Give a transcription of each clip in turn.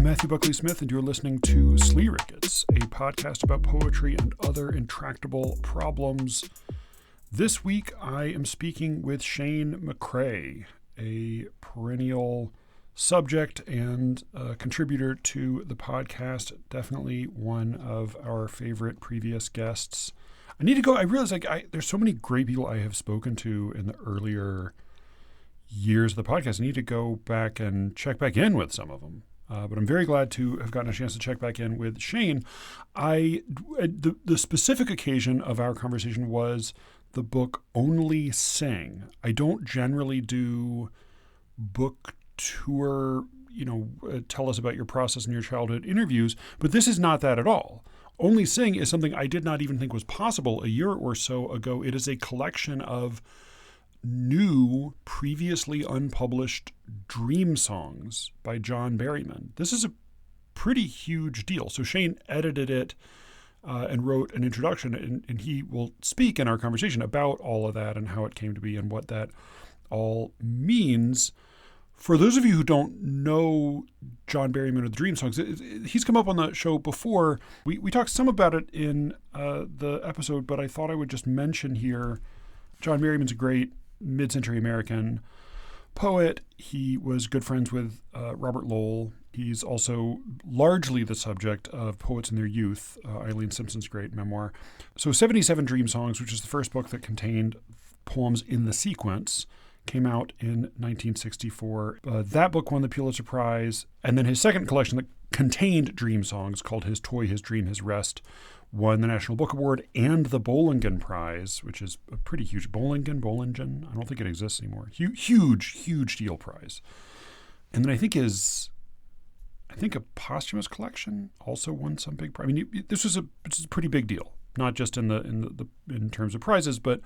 I'm Matthew Buckley Smith, and you're listening to SLEERICKETS, a podcast about poetry and other intractable problems. This week, I am speaking with Shane McCrae, a perennial subject and contributor to the podcast, definitely one of our favorite previous guests. I realize there's so many great people I have spoken to in the earlier years of the podcast. I need to go back and check back in with some of them. But I'm very glad to have gotten a chance to check back in with Shane. The specific occasion of our conversation was the book Only Sing. I don't generally do book tour, tell us about your process and your childhood interviews, but this is not that at all. Only Sing is something I did not even think was possible a year or so ago. It is a collection of new, previously unpublished dream songs by John Berryman. This is a pretty huge deal. So Shane edited it and wrote an introduction, and he will speak in our conversation about all of that and how it came to be and what that all means. For those of you who don't know John Berryman or the Dream Songs, he's come up on the show before. We talked some about it in the episode, but I thought I would just mention here, John Berryman's a great mid-century American poet. He was good friends with Robert Lowell. He's also largely the subject of Poets in Their Youth, Eileen Simpson's great memoir. So 77 Dream Songs, which is the first book that contained poems in the sequence, came out in 1964. That book won the Pulitzer Prize. And then his second collection that contained dream songs, called His Toy, His Dream, His Rest, won the National Book Award and the Bollingen Prize, which is a pretty huge. Bollingen? I don't think it exists anymore. Huge deal prize. And then I think a posthumous collection also won some big prize. I mean, this is a pretty big deal, not just in terms of prizes, but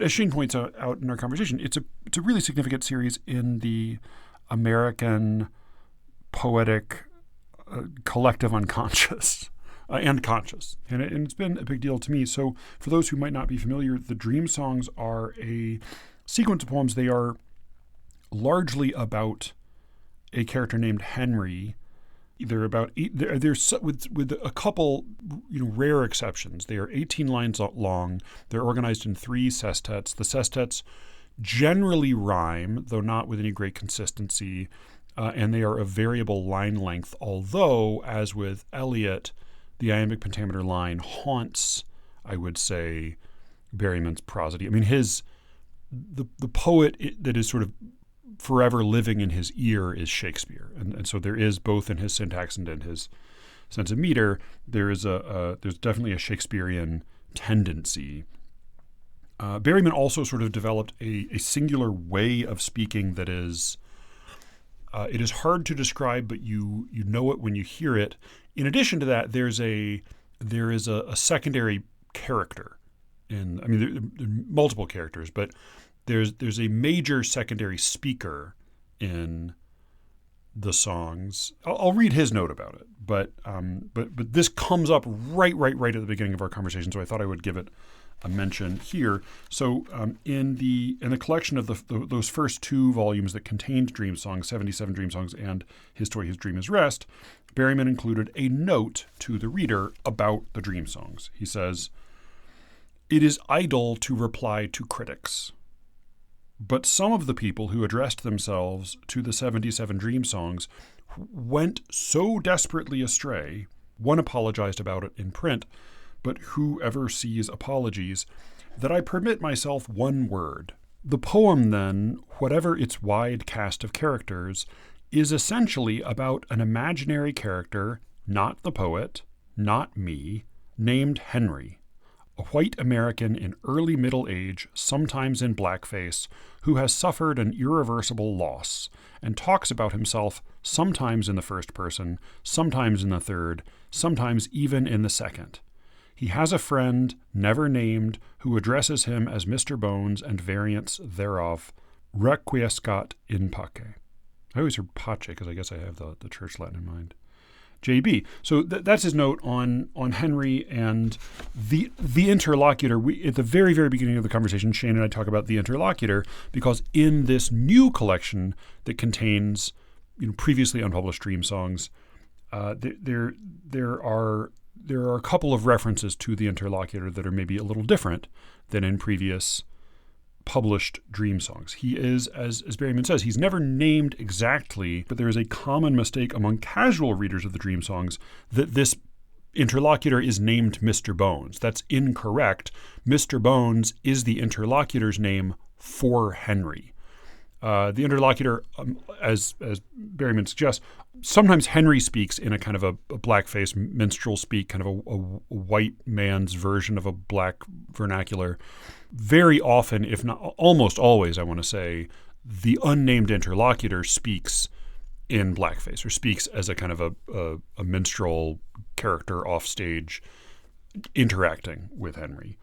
as Shane points out in our conversation, it's a really significant series in the American poetic collective unconscious. And conscious. And it's been a big deal to me. So for those who might not be familiar, the Dream Songs are a sequence of poems. They are largely about a character named Henry. They're with a couple rare exceptions. They are 18 lines long. They're organized in 3 sestets. The sestets generally rhyme, though not with any great consistency, and they are of variable line length, although, as with Eliot, the iambic pentameter line haunts, I would say, Berryman's prosody. I mean, the poet that is sort of forever living in his ear is Shakespeare, and so there is, both in his syntax and in his sense of meter, there's definitely a Shakespearean tendency. Berryman also sort of developed a singular way of speaking that is. It is hard to describe, but you know it when you hear it. In addition to that, there is a secondary character. There are multiple characters, but there's a major secondary speaker in the songs. I'll read his note about it, but this comes up right at the beginning of our conversation, so I thought I would give it a mention here. So in the collection of those first 2 volumes that contained Dream Songs, 77 Dream Songs and His Toy, His Dream, His Rest, Berryman included a note to the reader about the Dream Songs. He says, "It is idle to reply to critics, but some of the people who addressed themselves to the 77 Dream Songs went so desperately astray, one apologized about it in print, but whoever sees apologies, that I permit myself one word. The poem, then, whatever its wide cast of characters, is essentially about an imaginary character, not the poet, not me, named Henry, a white American in early middle age, sometimes in blackface, who has suffered an irreversible loss, and talks about himself sometimes in the first person, sometimes in the third, sometimes even in the second. He has a friend, never named, who addresses him as Mr. Bones and variants thereof, requiescat in pace." I always heard pace because I guess I have the church Latin in mind. JB. So that's his note on Henry and the interlocutor. At the very, very beginning of the conversation, Shane and I talk about the interlocutor because in this new collection that contains previously unpublished dream songs, There are a couple of references to the interlocutor that are maybe a little different than in previous published dream songs. He is, as Berryman says, he's never named exactly, but there is a common mistake among casual readers of the dream songs that this interlocutor is named Mr. Bones. That's incorrect. Mr. Bones is the interlocutor's name for Henry. The interlocutor, as Berryman suggests, sometimes Henry speaks in a kind of a blackface minstrel speak, kind of a white man's version of a black vernacular. Very often, if not almost always, I want to say, the unnamed interlocutor speaks in blackface or speaks as a kind of a minstrel character off stage interacting with Henry.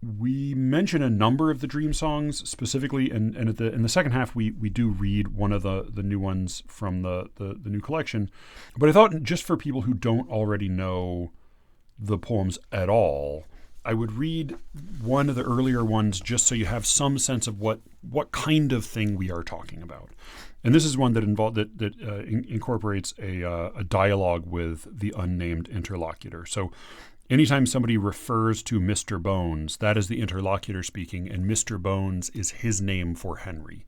We mention a number of the dream songs specifically, and in the second half we do read one of the new ones from the new collection. But I thought, just for people who don't already know the poems at all, I would read one of the earlier ones just so you have some sense of what kind of thing we are talking about. And this is one that incorporates a dialogue with the unnamed interlocutor. So anytime somebody refers to Mr. Bones, that is the interlocutor speaking, and Mr. Bones is his name for Henry.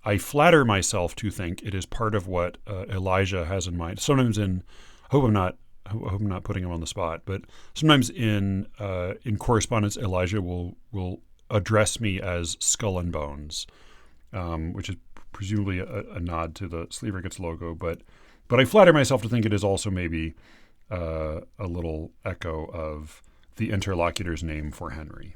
I flatter myself to think it is part of what Elijah has in mind. Sometimes I hope I'm not putting him on the spot, but sometimes in correspondence, Elijah will address me as Skull and Bones, which is presumably a nod to the SLEERICKETS logo. But I flatter myself to think it is also maybe a little echo of the interlocutor's name for Henry.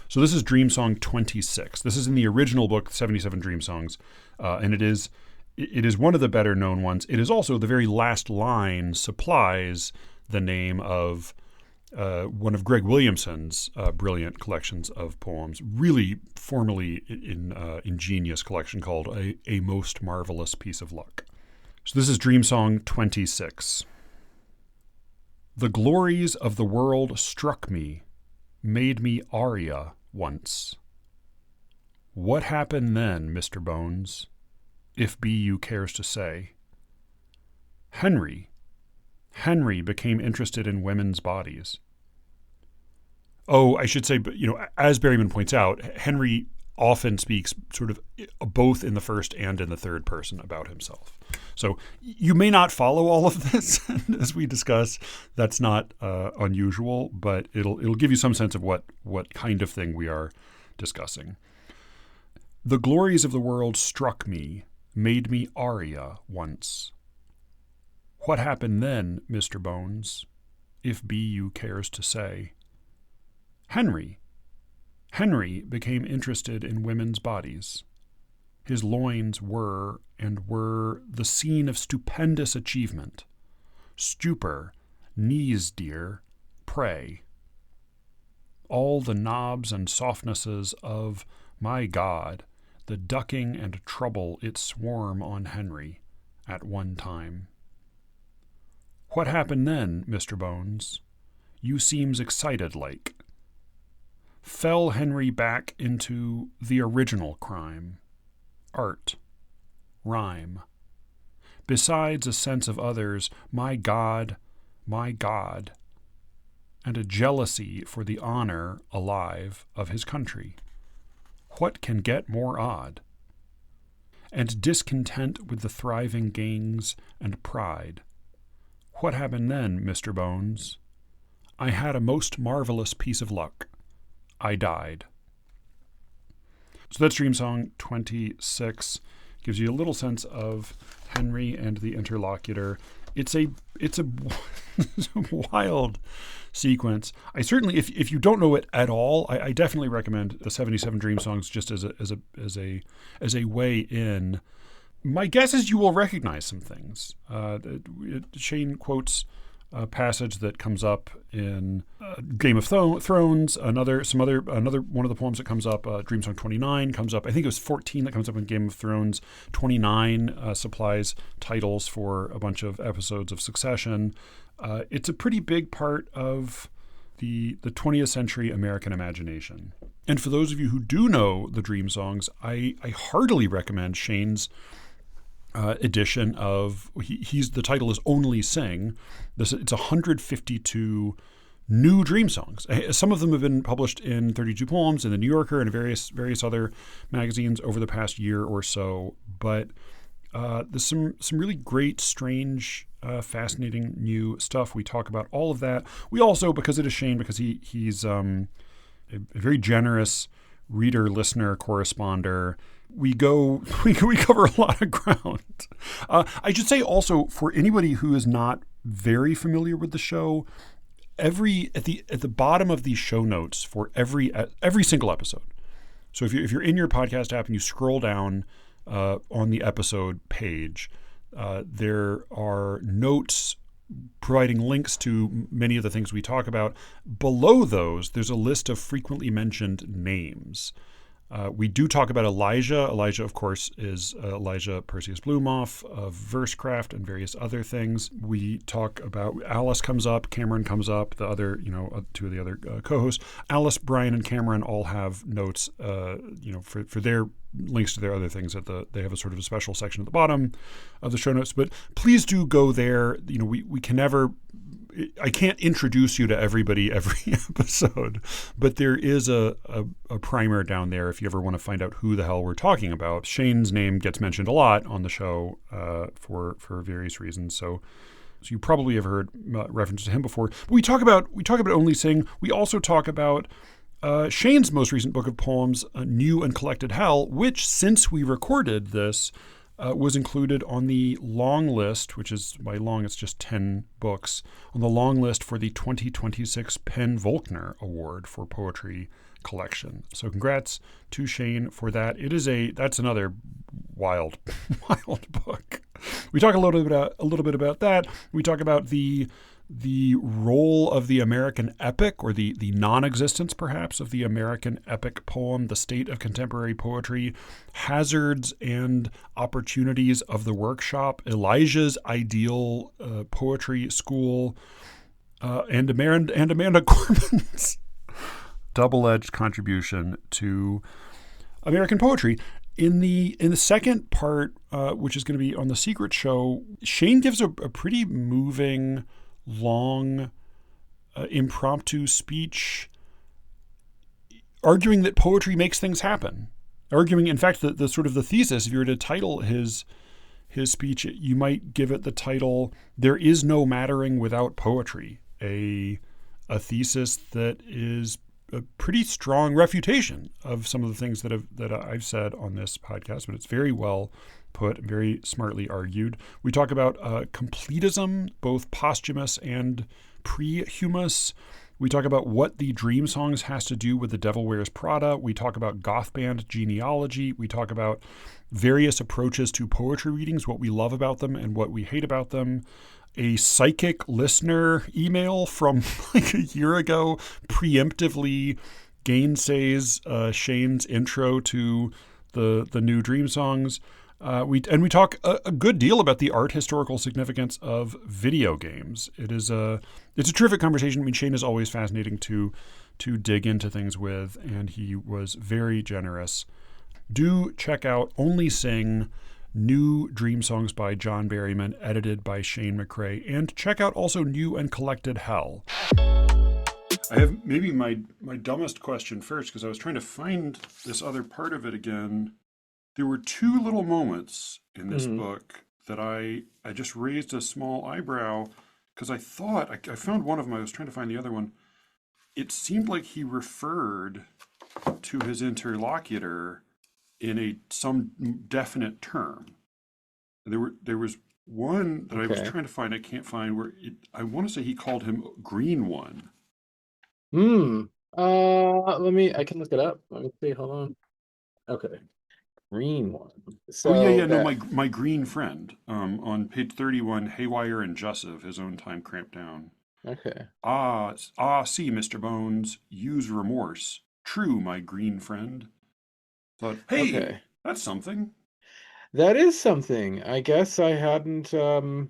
So this is Dream Song 26. This is in the original book, 77 Dream Songs, and it is one of the better known ones. It is also the very last line supplies the name of one of Greg Williamson's brilliant collections of poems, really formerly ingenious collection called A Most Marvelous Piece of Luck. So this is Dream Song 26. The glories of the world struck me, made me aria once. What happened then, Mr. Bones, if be you cares to say? Henry became interested in women's bodies. Oh, I should say, but as Berryman points out, Henry often speaks sort of both in the first and in the third person about himself. So you may not follow all of this as we discuss. That's not unusual, but it'll give you some sense of what kind of thing we are discussing. The glories of the world struck me, made me aria once. What happened then, Mr. Bones, if be you cares to say? Henry became interested in women's bodies. His loins were the scene of stupendous achievement. Stupor, knees dear, pray. All the knobs and softnesses of my God, the ducking and trouble it swarm on Henry at one time. What happened then, Mr. Bones? You seems excited like. Fell Henry back into the original crime, art, rhyme. Besides a sense of others, my God, and a jealousy for the honor alive of his country. What can get more odd? And discontent with the thriving gangs and pride. What happened then, Mr. Bones? I had a most marvelous piece of luck. I died. So that's Dream Song 26. Gives you a little sense of Henry and the interlocutor. It's a wild sequence. I certainly, if you don't know it at all, I definitely recommend the 77 Dream Songs just as a way in. My guess is you will recognize some things. Shane quotes a passage that comes up in Game of Thrones. Another one of the poems that comes up, Dream Song 29 comes up. I think it was 14 that comes up in Game of Thrones. 29 supplies titles for a bunch of episodes of Succession. It's a pretty big part of the 20th century American imagination. And for those of you who do know the Dream Songs, I heartily recommend Shane's edition of he's the title is Only Sing. It's 152 new dream songs. Some of them have been published in 32 Poems, in the New Yorker, and various other magazines over the past year or so. But there's some really great, strange, fascinating new stuff. We talk about all of that. We also, because it is Shane, because he's a very generous reader, listener, corresponder. We cover a lot of ground. I should say also, for anybody who is not very familiar with the show, at the bottom of these show notes for every single episode. So if you're in your podcast app and you scroll down on the episode page, there are notes providing links to many of the things we talk about. Below those, there's a list of frequently mentioned names. We do talk about Elijah. Elijah, of course, is Elijah Perseus Blumoff of Versecraft and various other things. We talk about Alice comes up, Cameron comes up, the other, two of the other co-hosts. Alice, Brian, and Cameron all have notes, for their links to their other things they have a sort of a special section at the bottom of the show notes. But please do go there. We can never. I can't introduce you to everybody every episode, but there is a primer down there if you ever want to find out who the hell we're talking about. Shane's name gets mentioned a lot on the show for various reasons, so you probably have heard references to him before. But we talk about Only Sing. We also talk about Shane's most recent book of poems, New and Collected Hell, which, since we recorded this, was included on the long list, which is, by long, it's just 10 books, on the long list for the 2026 Penn Volkner Award for Poetry Collection. So congrats to Shane for that. That's another wild book. We talk a little bit about that. We talk about the role of the American epic, or the non-existence, perhaps, of the American epic poem, the state of contemporary poetry, hazards and opportunities of the workshop, Elijah's ideal poetry school, and Amanda Corbin's double-edged contribution to American poetry. In the second part, which is going to be on The Secret Show, Shane gives a pretty moving, long, impromptu speech arguing that poetry makes things happen. Arguing, in fact, the sort of the thesis, if you were to title his speech, you might give it the title, "There is no mattering without poetry," a thesis that is a pretty strong refutation of some of the things that I've said on this podcast, but it's very well put, very smartly argued. We talk about completism, both posthumous and pre-humus. We talk about what the Dream Songs has to do with The Devil Wears Prada. We talk about goth band genealogy. We talk about various approaches to poetry readings, what we love about them and what we hate about them. A psychic listener email from like a year ago preemptively gainsays Shane's intro to the new Dream Songs. We talk a good deal about the art historical significance of video games. It's a terrific conversation. I mean, Shane is always fascinating to dig into things with, and he was very generous. Do check out Only Sing, New Dream Songs by John Berryman, edited by Shane McCrae, and check out also New and Collected Hell. I have maybe my dumbest question first, because I was trying to find this other part of it again. There were two little moments in this book that I just raised a small eyebrow, because I thought, I found one of them, I was trying to find the other one. It seemed like he referred to his interlocutor in some definite term. There was one that I was trying to find, I can't find, where I want to say he called him Green One. I can look it up. Let me see, hold on. Okay. Green One. So no, my green friend. On page 31, Haywire and Jussive, his own time cramped down. Okay. See, Mr. Bones, use remorse. True, my green friend. Thought, hey, that's something. That is something. I guess I hadn't, I mean,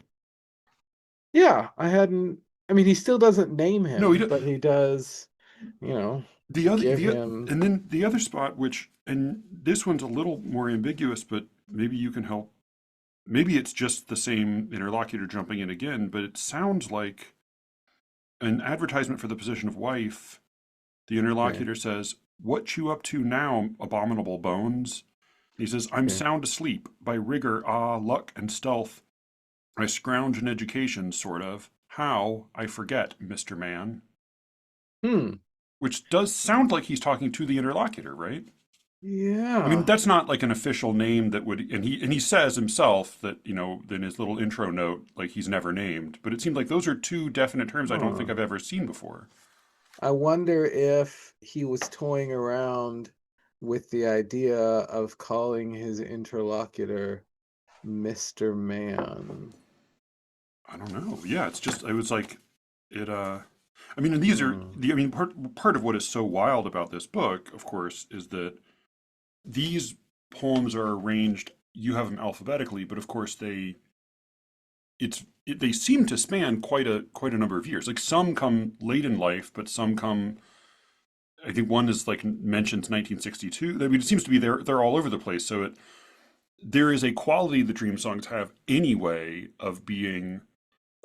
he still doesn't name him, no, but he does, give him. And then the other spot, and this one's a little more ambiguous, but maybe you can help maybe it's just the same interlocutor jumping in again, but it sounds like an advertisement for the position of wife. The Okay. interlocutor says, "What you up to now, abominable bones?" He says, "I'm Okay. sound asleep. By rigor, ah, luck and stealth. I scrounge an education, sort of. How, I forget, Mr. Man." Hmm. Which does sound like he's talking to the interlocutor, right? I mean, Yeah. that's not like an official name that would, and he says himself that, in his little intro note, like he's never named. But it seemed like those are two definite terms I don't think Huh. I've ever seen before. I wonder if he was toying around with the idea of calling his interlocutor Mr. Man. I don't know. Yeah, it's just it was like it. I mean, and these are Hmm. the. I mean, part of what is so wild about this book, of course, is that these poems are arranged. You have them alphabetically, but of course they seem to span quite a number of years. Like some come late in life, but some come. I think one is like mentions 1962. I mean, it seems to be they're all over the place. So there is a quality the dream songs have anyway of being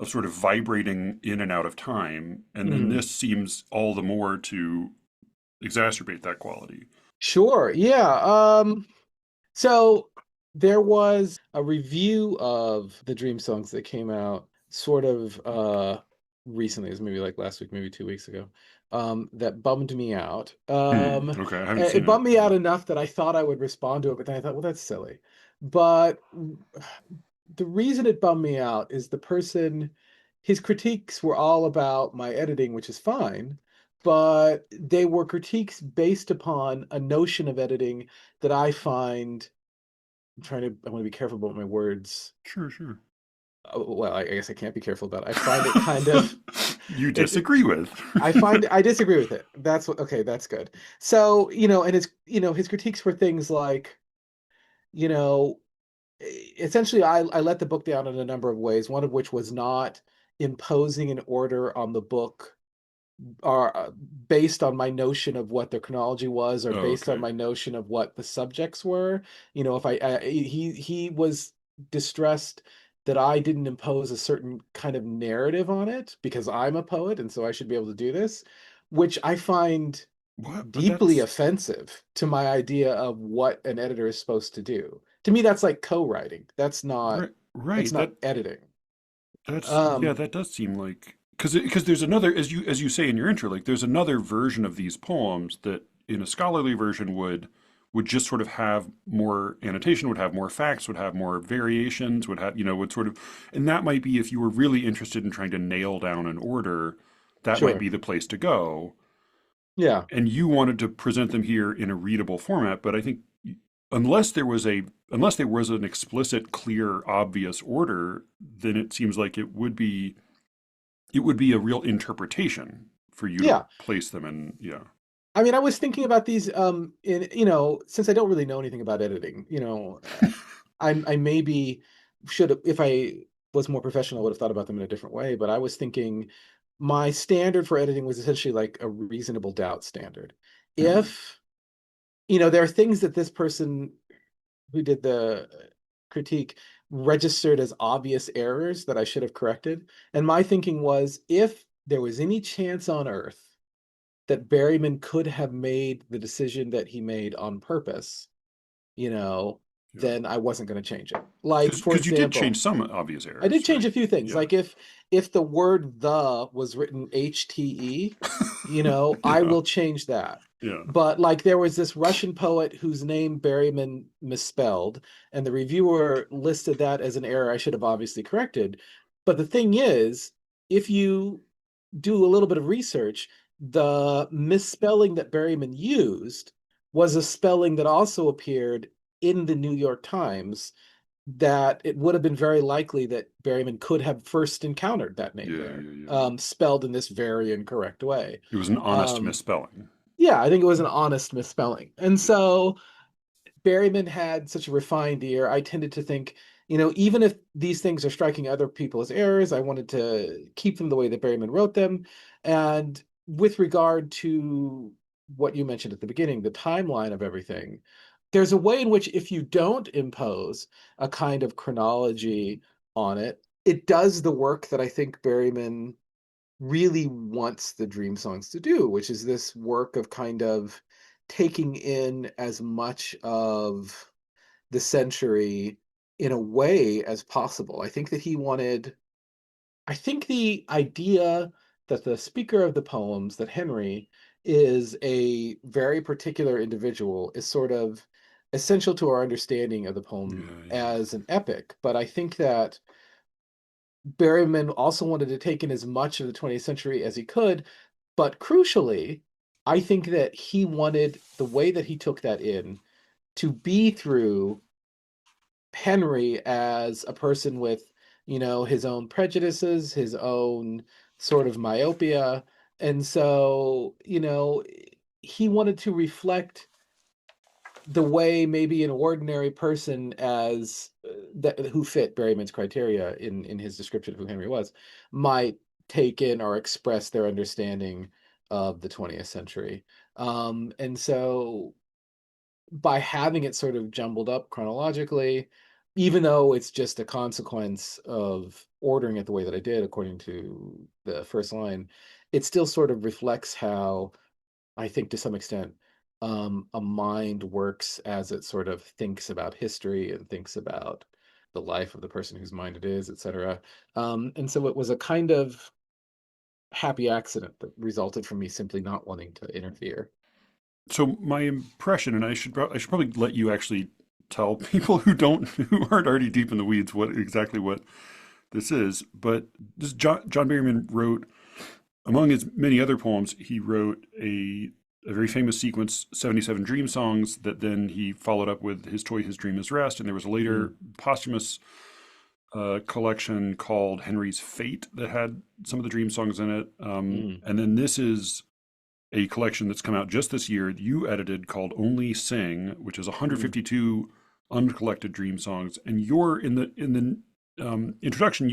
of sort of vibrating in and out of time, and then Hmm. this seems all the more to exacerbate that quality. Sure. Yeah. So there was a review of the Dream Songs that came out sort of recently, it was maybe like last week, maybe 2 weeks ago, that bummed me out. Okay, I haven't It seen it. bummed me out enough that I thought I would respond to it, but then I thought, well, that's silly. But the reason it bummed me out is his critiques were all about my editing, which is fine, but they were critiques based upon a notion of editing that I find I want to be careful about my words. Sure, sure. Well, I guess I can't be careful about it. I find it kind of, You it's, disagree with. I disagree with it. Okay, that's good. So, and his critiques were things like, you know, essentially I let the book down in a number of ways, one of which was not imposing an order on the book or based on my notion of what the chronology was or Oh, based on okay. my notion of what the subjects were. If he was distressed that I didn't impose a certain kind of narrative on it because I'm a poet and so I should be able to do this, which I find What? But deeply that's offensive to my idea of what an editor is supposed to do. To me, that's like co-writing. right. That's Right. not editing. Yeah. Um, That does seem like because there's another as you say in your intro, like there's another version of these poems that in a scholarly version would just sort of have more annotation, would have more facts, would have more variations, would have would sort of, and that might be if you were really interested in trying to nail down an order, that might sure. be the place to go. Yeah. And you wanted to present them here in a readable format, but I think unless there was a unless there was an explicit, clear, obvious order, then it seems like it would be a real interpretation for you to Yeah. place them in. Yeah. I mean, I was thinking about these since I don't really know anything about editing, I maybe should, if I was more professional, I would have thought about them in a different way, but I was thinking my standard for editing was essentially like a reasonable doubt standard. Hmm. If, there are things that this person who did the critique registered as obvious errors that I should have corrected. And my thinking was if there was any chance on earth that Berryman could have made the decision that he made on purpose, you know, Yeah. then I wasn't going to change it. Like, for Because you did change example, some obvious I did errors, change right? a few things. Yeah. Like if the word the was written HTE, I Yeah. will change that. Yeah. But like there was this Russian poet whose name Berryman misspelled, and the reviewer listed that as an error I should have obviously corrected. But the thing is, if you do a little bit of research, the misspelling that Berryman used was a spelling that also appeared in the New York Times, that it would have been very likely that Berryman could have first encountered that name Yeah. there, Yeah. Yeah. spelled in this very incorrect way. It was an honest Um, misspelling. yeah, I think it was an honest misspelling. And Yeah. so Berryman had such a refined ear. I tended to think, even if these things are striking other people as errors, I wanted to keep them the way that Berryman wrote them. And with regard to what you mentioned at the beginning, the timeline of everything, there's a way in which if you don't impose a kind of chronology on it, it does the work that I think Berryman really wants the dream songs to do, which is this work of kind of taking in as much of the century in a way as possible. I think the idea that the speaker of the poems, that Henry, is a very particular individual is sort of essential to our understanding of the poem Yeah, yeah. as an epic. But I think that Berryman also wanted to take in as much of the 20th century as he could. But crucially, I think that he wanted the way that he took that in to be through Henry as a person with, his own prejudices, his own sort of myopia. And so, he wanted to reflect the way maybe an ordinary person as that who fit Berryman's criteria in his description of who Henry was might take in or express their understanding of the 20th century. And so by having it sort of jumbled up chronologically, even though it's just a consequence of ordering it the way that I did, according to the first line, it still sort of reflects how I think to some extent a mind works as it sort of thinks about history and thinks about the life of the person whose mind it is, etc. And so it was a kind of happy accident that resulted from me simply not wanting to interfere. So my impression, and I should probably let you actually tell people who aren't already deep in the weeds what this is. But John Berryman wrote, among his many other poems, he wrote a very famous sequence, 77 Dream Songs, that then he followed up with His Toy, His Dream, His Rest. And there was a later Mm, posthumous collection called Henry's Fate that had some of the dream songs in it. mm, And then this is a collection that's come out just this year, you edited, called Only Sing, which is mm. 152 uncollected dream songs. And you're in the introduction,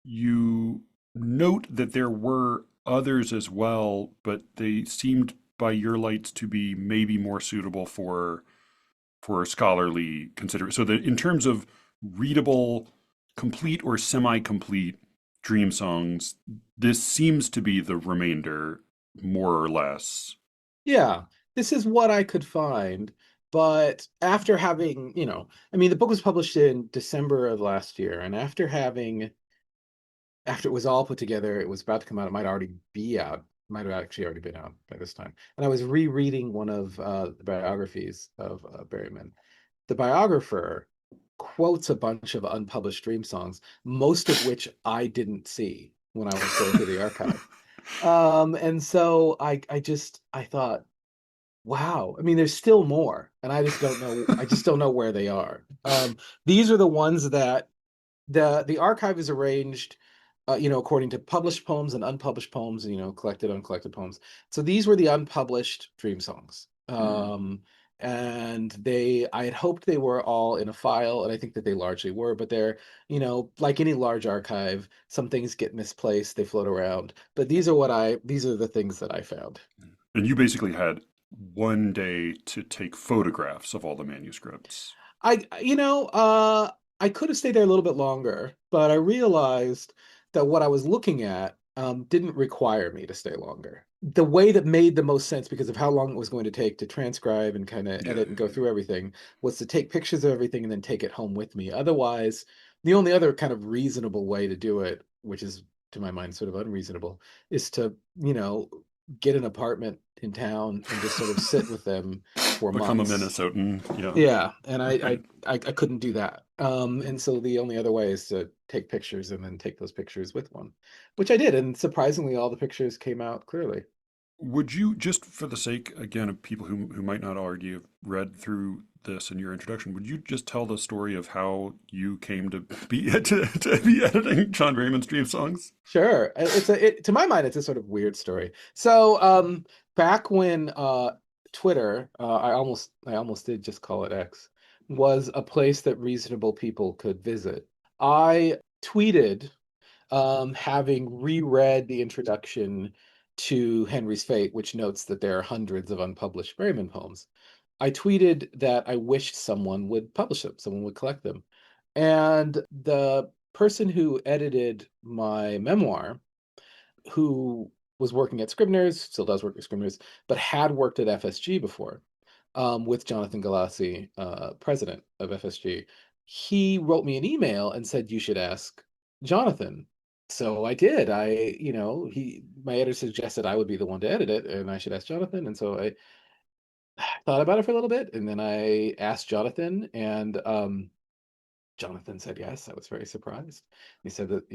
you note that there were others as well, but they seemed by your lights to be maybe more suitable for scholarly consideration. So that in terms of readable, complete or semi-complete dream songs, this seems to be the remainder, more or less. Yeah, this is what I could find. But after having, I mean, the book was published in December of last year, and after it was all put together, it was about to come out. It might already be out, might have actually already been out by this time. And I was rereading one of the biographies of Berryman. The biographer quotes a bunch of unpublished dream songs, most of which I didn't see when I was going through the archive. And so I thought, wow. I mean, there's still more, and I just don't know where they are. These are the ones that the archive is arranged, according to published poems and unpublished poems, and collected, uncollected poems. So these were the unpublished dream songs. Hmm. And I had hoped they were all in a file, and I think that they largely were, but they're, like any large archive, some things get misplaced, they float around. But these are the things that I found. And you basically had one day to take photographs of all the manuscripts. I could have stayed there a little bit longer, but I realized that what I was looking at didn't require me to stay longer. The way that made the most sense because of how long it was going to take to transcribe and kind of Yeah, edit and yeah, go through everything was to take pictures of everything and then take it home with me. Otherwise, the only other kind of reasonable way to do it, which is to my mind sort of unreasonable, is to, get an apartment in town and just sort of sit with them for become a months. Minnesotan. Yeah, Yeah, and right. I couldn't do that. And so the only other way is to take pictures and then take those pictures with one, which I did, and surprisingly, all the pictures came out clearly. Would you, just for the sake again of people who might not already have read through this in your introduction, would you just tell the story of how you came to be to be editing John Raymond's Dream Songs? Sure, to my mind, it's a sort of weird story. So, back when Twitter, I almost did just call it X, was a place that reasonable people could visit. I tweeted having reread the introduction to Henry's Fate, which notes that there are hundreds of unpublished Berryman poems. I tweeted that I wished someone would publish them, someone would collect them. And the person who edited my memoir, who was working at Scribner's, still does work at Scribner's, but had worked at FSG before, with Jonathan Galassi, president of FSG, he wrote me an email and said, you should ask Jonathan. So I did. My editor suggested I would be the one to edit it and I should ask Jonathan. And so I thought about it for a little bit and then I asked Jonathan and Jonathan said yes. I was very surprised. He said that,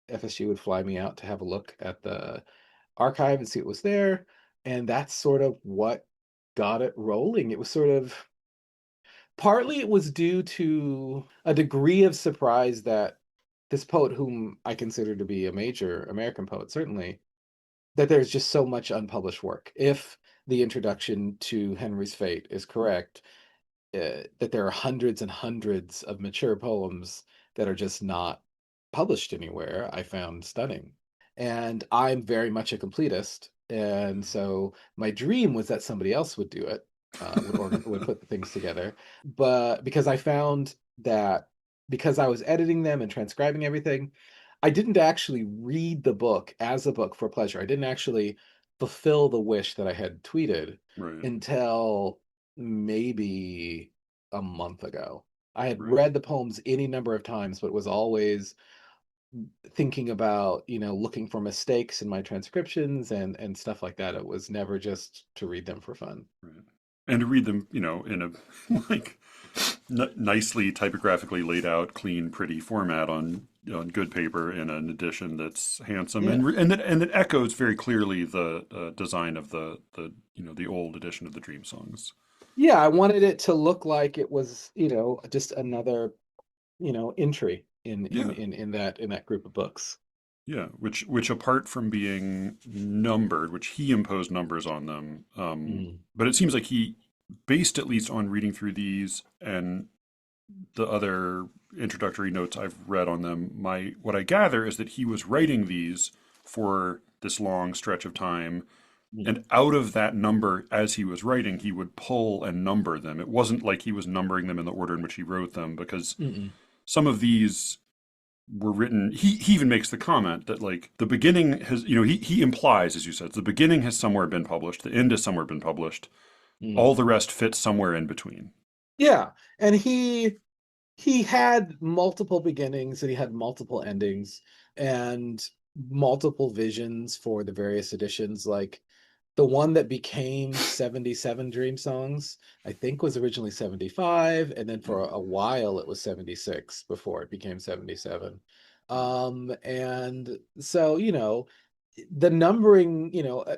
FSG would fly me out to have a look at the archive and see what was there. And that's sort of what got it rolling. It was sort of partly it was due to a degree of surprise that this poet, whom I consider to be a major American poet, certainly, that there's just so much unpublished work. If the introduction to Henry's Fate is correct, that there are hundreds and hundreds of mature poems that are just not published anywhere, I found stunning. And I'm very much a completist. And so my dream was that somebody else would do it, would put the things together. But because I found that because I was editing them and transcribing everything, I didn't actually read the book as a book for pleasure. I didn't actually fulfill the wish that I had tweeted Right. until maybe a month ago. I had Right. read the poems any number of times, but was always thinking about, looking for mistakes in my transcriptions and stuff like that. It was never just to read them for fun. Right. And to read them, in a like nicely typographically laid out, clean, pretty format on good paper in an edition that's handsome Yeah. and that echoes very clearly the design of the old edition of the Dream Songs. Yeah, I wanted it to look like it was, just another, entry Yeah, in that group of books. yeah. Which apart from being numbered, which he imposed numbers on them, Mm. but it seems like he based at least on reading through these and the other introductory notes I've read on them, what I gather is that he was writing these for this long stretch of time, Mm. and out of that number, as he was writing, he would pull and number them. It wasn't like he was numbering them in the order in which he wrote them, because Mm-mm. some of these were written. He even makes the comment that like the beginning has, he implies, as you said, the beginning has somewhere been published, the end has somewhere been published, Mm. all the rest fits somewhere in between. Yeah, and he had multiple beginnings and he had multiple endings and multiple visions for the various editions. Like the one that became 77 Dream Songs, I think was originally 75, and then Yeah, for a while it was 76 before it became 77. And so, the numbering,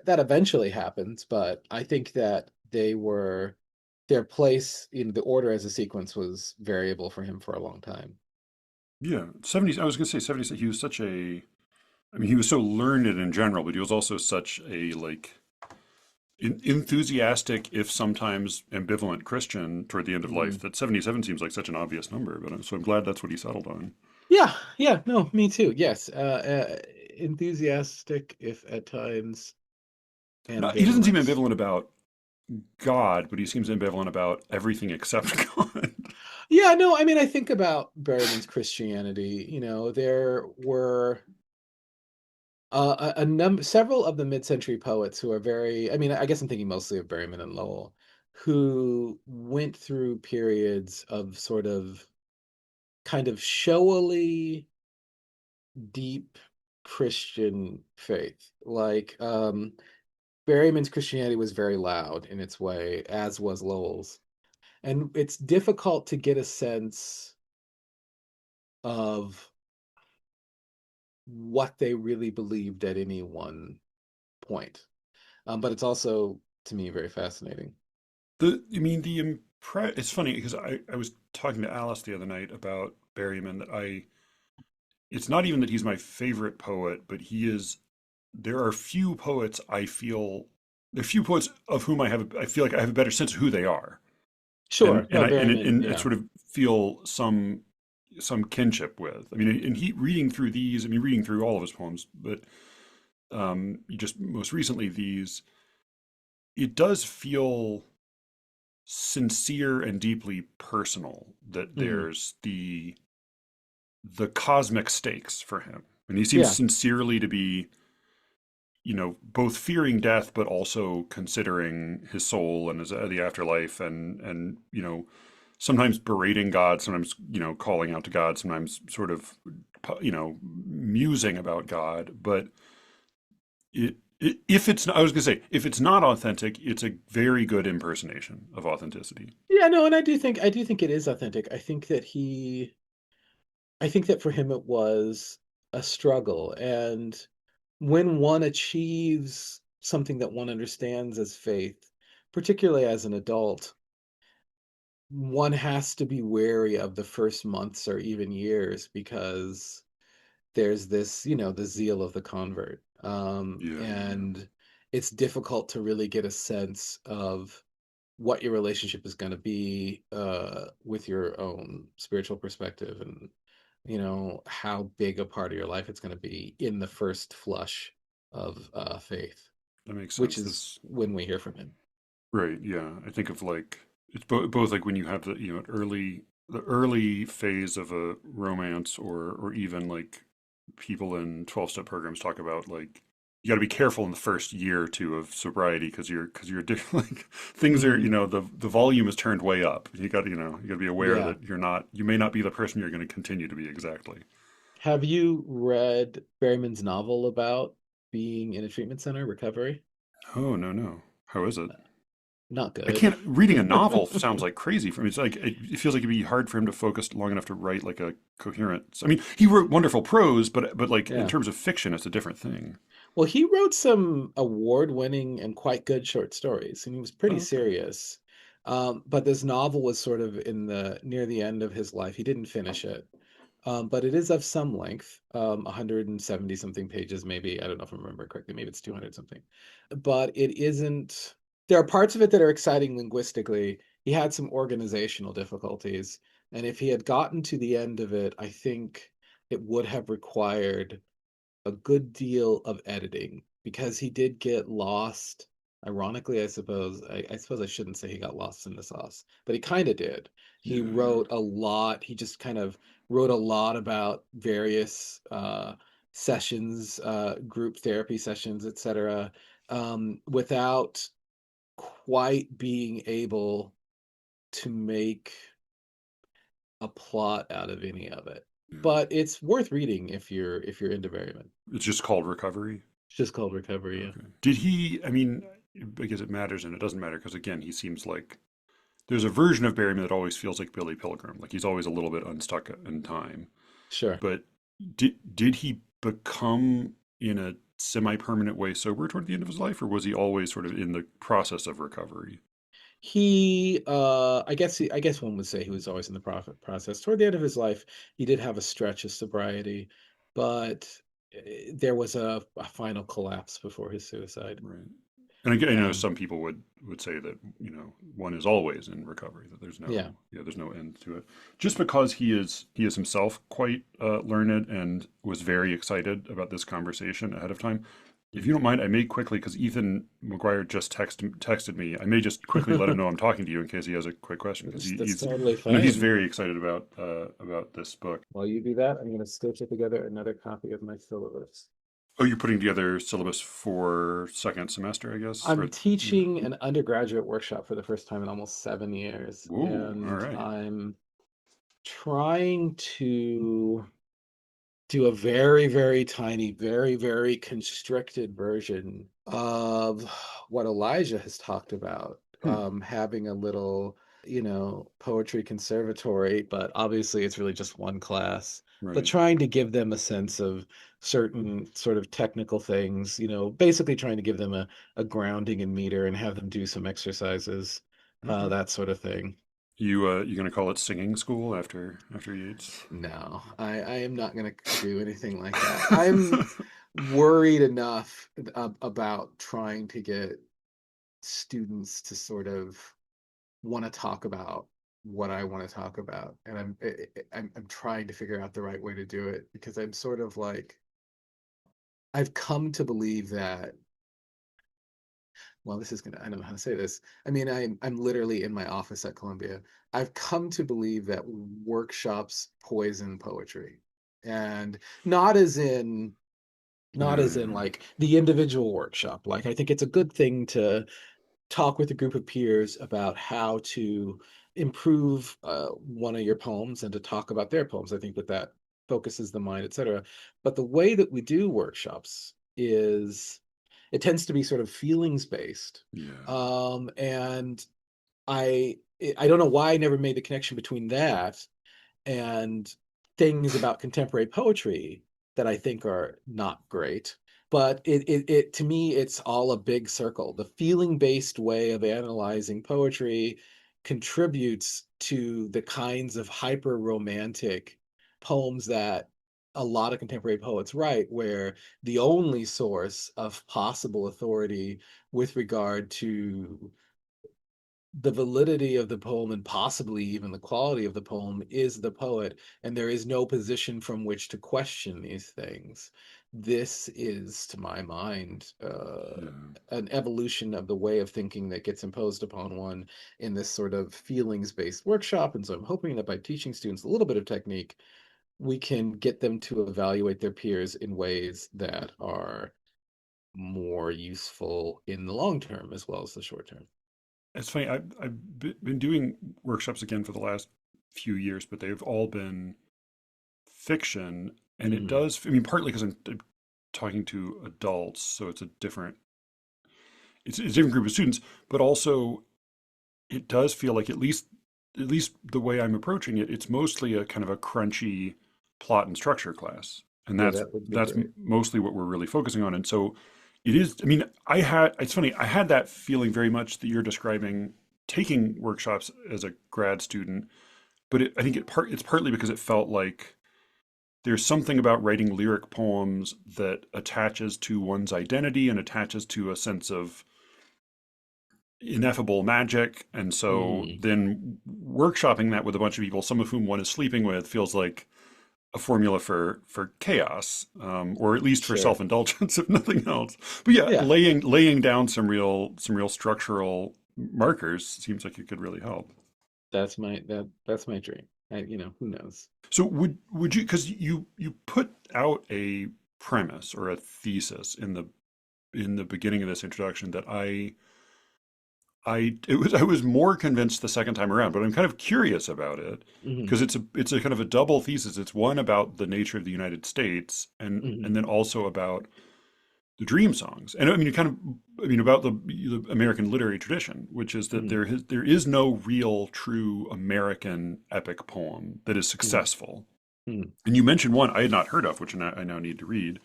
that eventually happens, but I think that their place in the order as a sequence was variable for him for a long time. yeah. 70s. I was gonna say 70s. He was such a. I mean, he was so learned in general, but he was also such a like enthusiastic, if sometimes ambivalent Christian toward the end of life. Mm. That 77 seems like such an obvious number, but so I'm glad that's what he settled on. Yeah, yeah, no, me too. Yes, enthusiastic, if at times No, he doesn't seem ambivalent. ambivalent about God, but he seems ambivalent about everything except God. Yeah, no, I mean, I think about Berryman's Christianity. There were several of the mid-century poets who are very. I mean, I guess I'm thinking mostly of Berryman and Lowell, who went through periods of sort of kind of showily deep Christian faith. Like Berryman's Christianity was very loud in its way, as was Lowell's. And it's difficult to get a sense of what they really believed at any one point. But it's also, to me, very fascinating. I mean, it's funny because I was talking to Alice the other night about Berryman that it's not even that he's my favorite poet, but there are few poets there are few poets of whom I feel like I have a better sense of who they are. and Sure. and No, I and, Berryman, and I yeah. sort of feel some kinship with. I mean, and he reading through these. I mean, reading through all of his poems, but just most recently these. It does feel sincere and deeply personal, that Mm. there's the cosmic stakes for him. And he seems Yeah. sincerely to be, both fearing death, but also considering his soul and the afterlife, and sometimes berating God, sometimes calling out to God, sometimes sort of musing about God. But if it's not, I was gonna say, if it's not authentic, it's a very good impersonation of authenticity. Yeah, no, and I do think it is authentic. I think that for him it was a struggle. And when one achieves something that one understands as faith, particularly as an adult, one has to be wary of the first months or even years because there's this, the zeal of the convert. Yeah, yeah, And it's difficult to really get a sense of what your relationship is going to be with your own spiritual perspective, and how big a part of your life it's going to be in the first flush of faith, that makes which sense. is This when we hear from him. Right, yeah. I think of like it's both like when you have the early phase of a romance, or even like people in 12-step programs talk about, like, you got to be careful in the first year or two of sobriety, because you're like things are, Mm, the volume is turned way up. You got to be aware yeah. that you may not be the person you're going to continue to be exactly. Have you read Berryman's novel about being in a treatment center, recovery? Oh, no, no. How is it? Not I good. can't. Reading a novel sounds like crazy for me. It's like it feels like it'd be hard for him to focus long enough to write like a coherent. I mean, he wrote wonderful prose, but like in Yeah. terms of fiction, it's a different thing. Well, he wrote some award-winning and quite good short stories, and he was pretty Oh, okay. serious. But this novel was sort of in the near the end of his life. He didn't finish it, but it is of some length, 170 something pages, maybe. I don't know if I remember correctly. Maybe it's 200 something. But it isn't. There are parts of it that are exciting linguistically. He had some organizational difficulties, and if he had gotten to the end of it, I think it would have required a good deal of editing because he did get lost. Ironically, I suppose I shouldn't say he got lost in the sauce, but he kind of did. He Yeah, yeah. wrote a lot. He just kind of wrote a lot about various sessions, group therapy sessions, etc., without quite being able to make a plot out of any of it. Yeah. But it's worth reading if you're into Berryman. It's just called Recovery. It's just called Recovery. Yeah. Okay. Did he? I mean, because it matters and it doesn't matter, because again, he seems like there's a version of Barrymore that always feels like Billy Pilgrim. Like he's always a little bit unstuck in time. Sure. But did he become in a semi-permanent way sober toward the end of his life, or was he always sort of in the process of recovery? I guess one would say he was always in the profit process. Toward the end of his life, he did have a stretch of sobriety, but there was a final collapse before his suicide. Right. And again, I know Um, some people would say that, one is always in recovery, that yeah. there's no end to it. Just because he is himself quite learned and was very excited about this conversation ahead of time. If you don't mind, I may quickly, because Ethan McGuire just texted me, I may just quickly let him know I'm talking to you in case he has a quick question, because That's he's totally he's fine. very excited about this book. While you do that, I'm going to stitch it together another copy of my syllabus. Oh, you're putting together syllabus for second semester, I guess, I'm or yeah. teaching an undergraduate workshop for the first time in almost 7 years, Whoa, all and right. I'm trying to do a very, very tiny, very, very constricted version of what Elijah has talked about, Hmm, having a little, poetry conservatory, but obviously it's really just one class. But right. trying to give them a sense of certain sort of technical things, basically trying to give them a grounding in meter and have them do some exercises, Okay. that sort of thing. You gonna call it singing school after Yates? No, I am not going to do anything like that. I'm worried enough about trying to get students to sort of want to talk about what I want to talk about, and I'm trying to figure out the right way to do it because I'm sort of like I've come to believe that well, this is gonna, I don't know how to say this. I mean, I'm literally in my office at Columbia. I've come to believe that workshops poison poetry. And not as in not as in Mm, like the individual workshop. Like I think it's a good thing to talk with a group of peers about how to improve one of your poems and to talk about their poems. I think that that focuses the mind, etc. But the way that we do workshops is it tends to be sort of feelings based. yeah. And I I don't know why I never made the connection between that and things about contemporary poetry that I think are not great. But it to me, it's all a big circle. The feeling-based way of analyzing poetry contributes to the kinds of hyper-romantic poems that a lot of contemporary poets write, where the only source of possible authority with regard to the validity of the poem and possibly even the quality of the poem is the poet, and there is no position from which to question these things. This is, to my mind, Yeah. an evolution of the way of thinking that gets imposed upon one in this sort of feelings-based workshop. And so I'm hoping that by teaching students a little bit of technique, we can get them to evaluate their peers in ways that are more useful in the long term as well as the short term. It's funny. I've been doing workshops again for the last few years, but they've all been fiction. And it Mm, does, I mean, partly because I'm talking to adults, so it's a different group of students, but also it does feel like at least the way I'm approaching it, it's mostly a kind of a crunchy plot and structure class. And yeah, that's that would be that's great. mostly what we're really focusing on. And so it is, I mean, it's funny, I had that feeling very much that you're describing taking workshops as a grad student, but I think it's partly because it felt like there's something about writing lyric poems that attaches to one's identity and attaches to a sense of ineffable magic. And so Mm, then workshopping that with a bunch of people, some of whom one is sleeping with, feels like a formula for chaos, or at least for sure. self-indulgence, if nothing else. But yeah, Yeah, laying down some real structural markers seems like it could really help. that's my dream. Who knows? So would you, because you put out a premise or a thesis in the beginning of this introduction that I was more convinced the second time around, but I'm kind of curious about it Hmm. because it's a kind of a double thesis. It's one about the nature of the United States, and Hmm. and then also about the dream songs. And I mean, about the American literary tradition, which is that Hmm. there is no real true American epic poem that is Hmm. successful. Hmm. And you mentioned one I had not heard of, which I now need to read,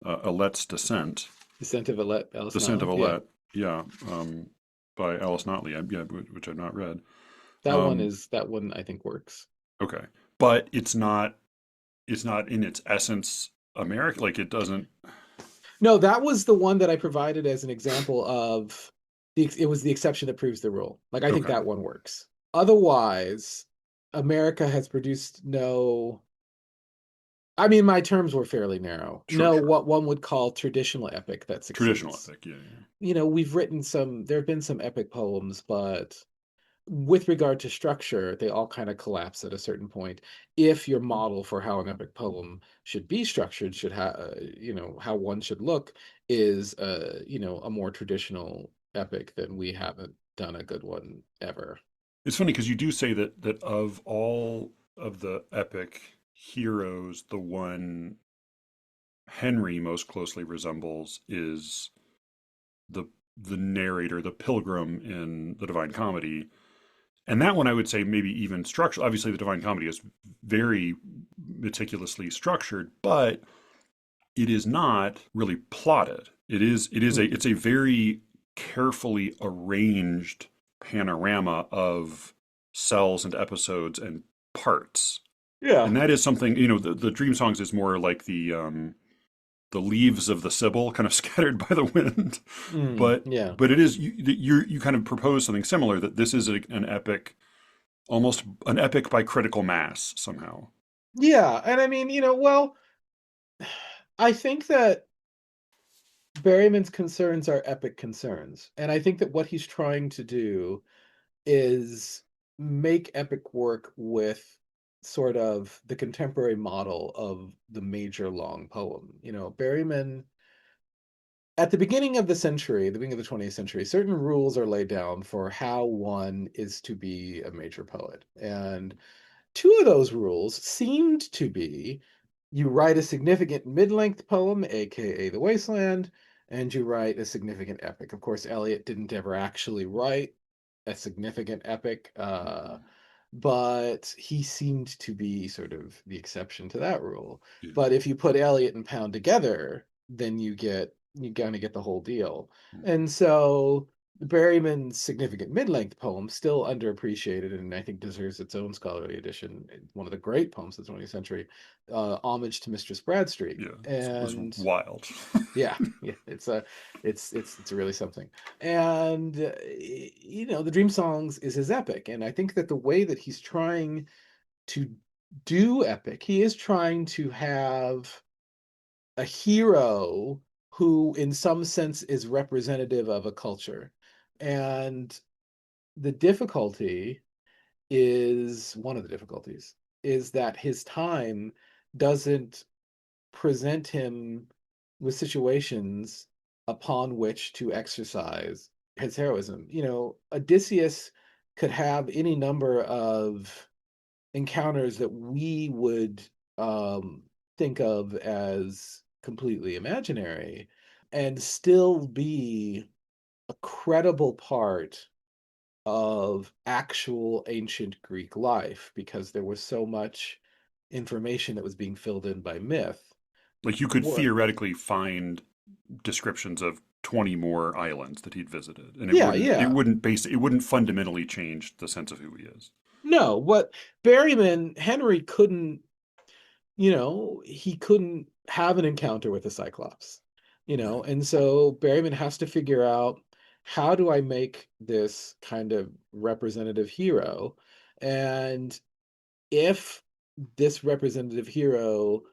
Alette's Descent. Descent of Alice Descent of Nile. Yeah, Alette, yeah, by Alice Notley, yeah, which I've not read. Um, that one I think works. okay, but it's not in its essence American. Like it doesn't. No, that was the one that I provided as an example of it was the exception that proves the rule. Like I think Okay, that one works. Otherwise, America has produced no. I mean, my terms were fairly narrow. sure, No, sure. what one would call traditional epic that Traditional succeeds. epic, yeah, yeah. We've written there have been some epic poems, but with regard to structure, they all kind of collapse at a certain point. If your model for how an epic poem should be structured, should have, how one should look is, a more traditional epic, then we haven't done a good one ever. It's funny because you do say that of all of the epic heroes, the one Henry most closely resembles is the the narrator, the pilgrim in the Divine Comedy. And that one I would say maybe even structured. Obviously, the Divine Comedy is very meticulously structured, but it is not really plotted. Hmm. It's a very carefully arranged panorama of cells and episodes and parts. Yeah. And that is something, the Dream Songs is more like the leaves of the Sibyl kind of scattered by the wind. But Yeah. but it is you kind of propose something similar, that this is an epic, almost an epic by critical mass somehow. Yeah. And I mean, well, I think that Berryman's concerns are epic concerns, and I think that what he's trying to do is make epic work with sort of the contemporary model of the major long poem. Berryman, at the beginning of the century, the beginning of the 20th century, certain rules are laid down for how one is to be a major poet. And two of those rules seemed to be you write a significant mid-length poem, aka The Wasteland, and you write a significant epic. Of course, Eliot didn't ever actually write a significant epic, but he seemed to be sort of the exception to that rule. Yeah. But if you put Eliot and Pound together, then you kind of get the whole deal. And so Berryman's significant mid-length poem, still underappreciated and I think deserves its own scholarly edition. One of the great poems of the 20th century, Homage to Mistress Bradstreet. Yeah, it was And wild. yeah, yeah, it's really something. And the Dream Songs is his epic, and I think that the way that he's trying to do epic, he is trying to have a hero who in some sense is representative of a culture. And the difficulty is one of the difficulties is that his time doesn't present him with situations upon which to exercise his heroism. Odysseus could have any number of encounters that we would think of as completely imaginary and still be a credible part of actual ancient Greek life because there was so much information that was being filled in by myth. Like you could What? theoretically find descriptions of 20 more islands that he'd visited, and Yeah, yeah. it wouldn't fundamentally change the sense of who he is. No, what Henry couldn't, he couldn't have an encounter with a Cyclops, Right. and so Berryman has to figure out how do I make this kind of representative hero? And if this representative hero,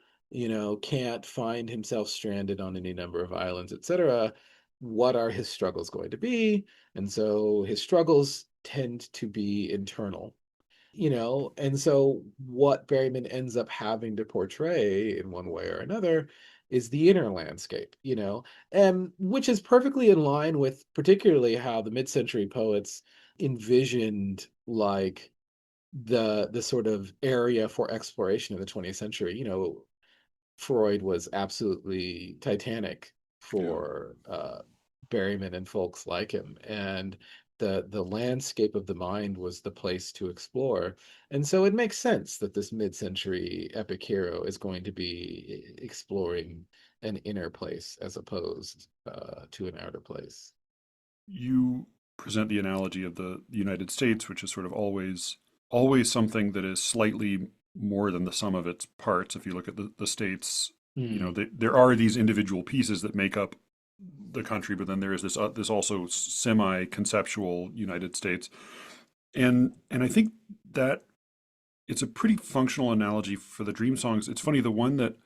can't find himself stranded on any number of islands, etc., what are his struggles going to be? And so his struggles tend to be internal, and so what Berryman ends up having to portray in one way or another is the inner landscape, and which is perfectly in line with particularly how the mid-century poets envisioned like the sort of area for exploration of the 20th century. Freud was absolutely titanic Yeah. for Berryman and folks like him, and the landscape of the mind was the place to explore. And so it makes sense that this mid-century epic hero is going to be exploring an inner place as opposed to an outer place. You present the analogy of the United States, which is sort of always something that is slightly more than the sum of its parts. If you look at the states, Hmm. there are these individual pieces that make up the country, but then there is this also semi-conceptual United States, and I think that it's a pretty functional analogy for the dream songs. It's funny, the one that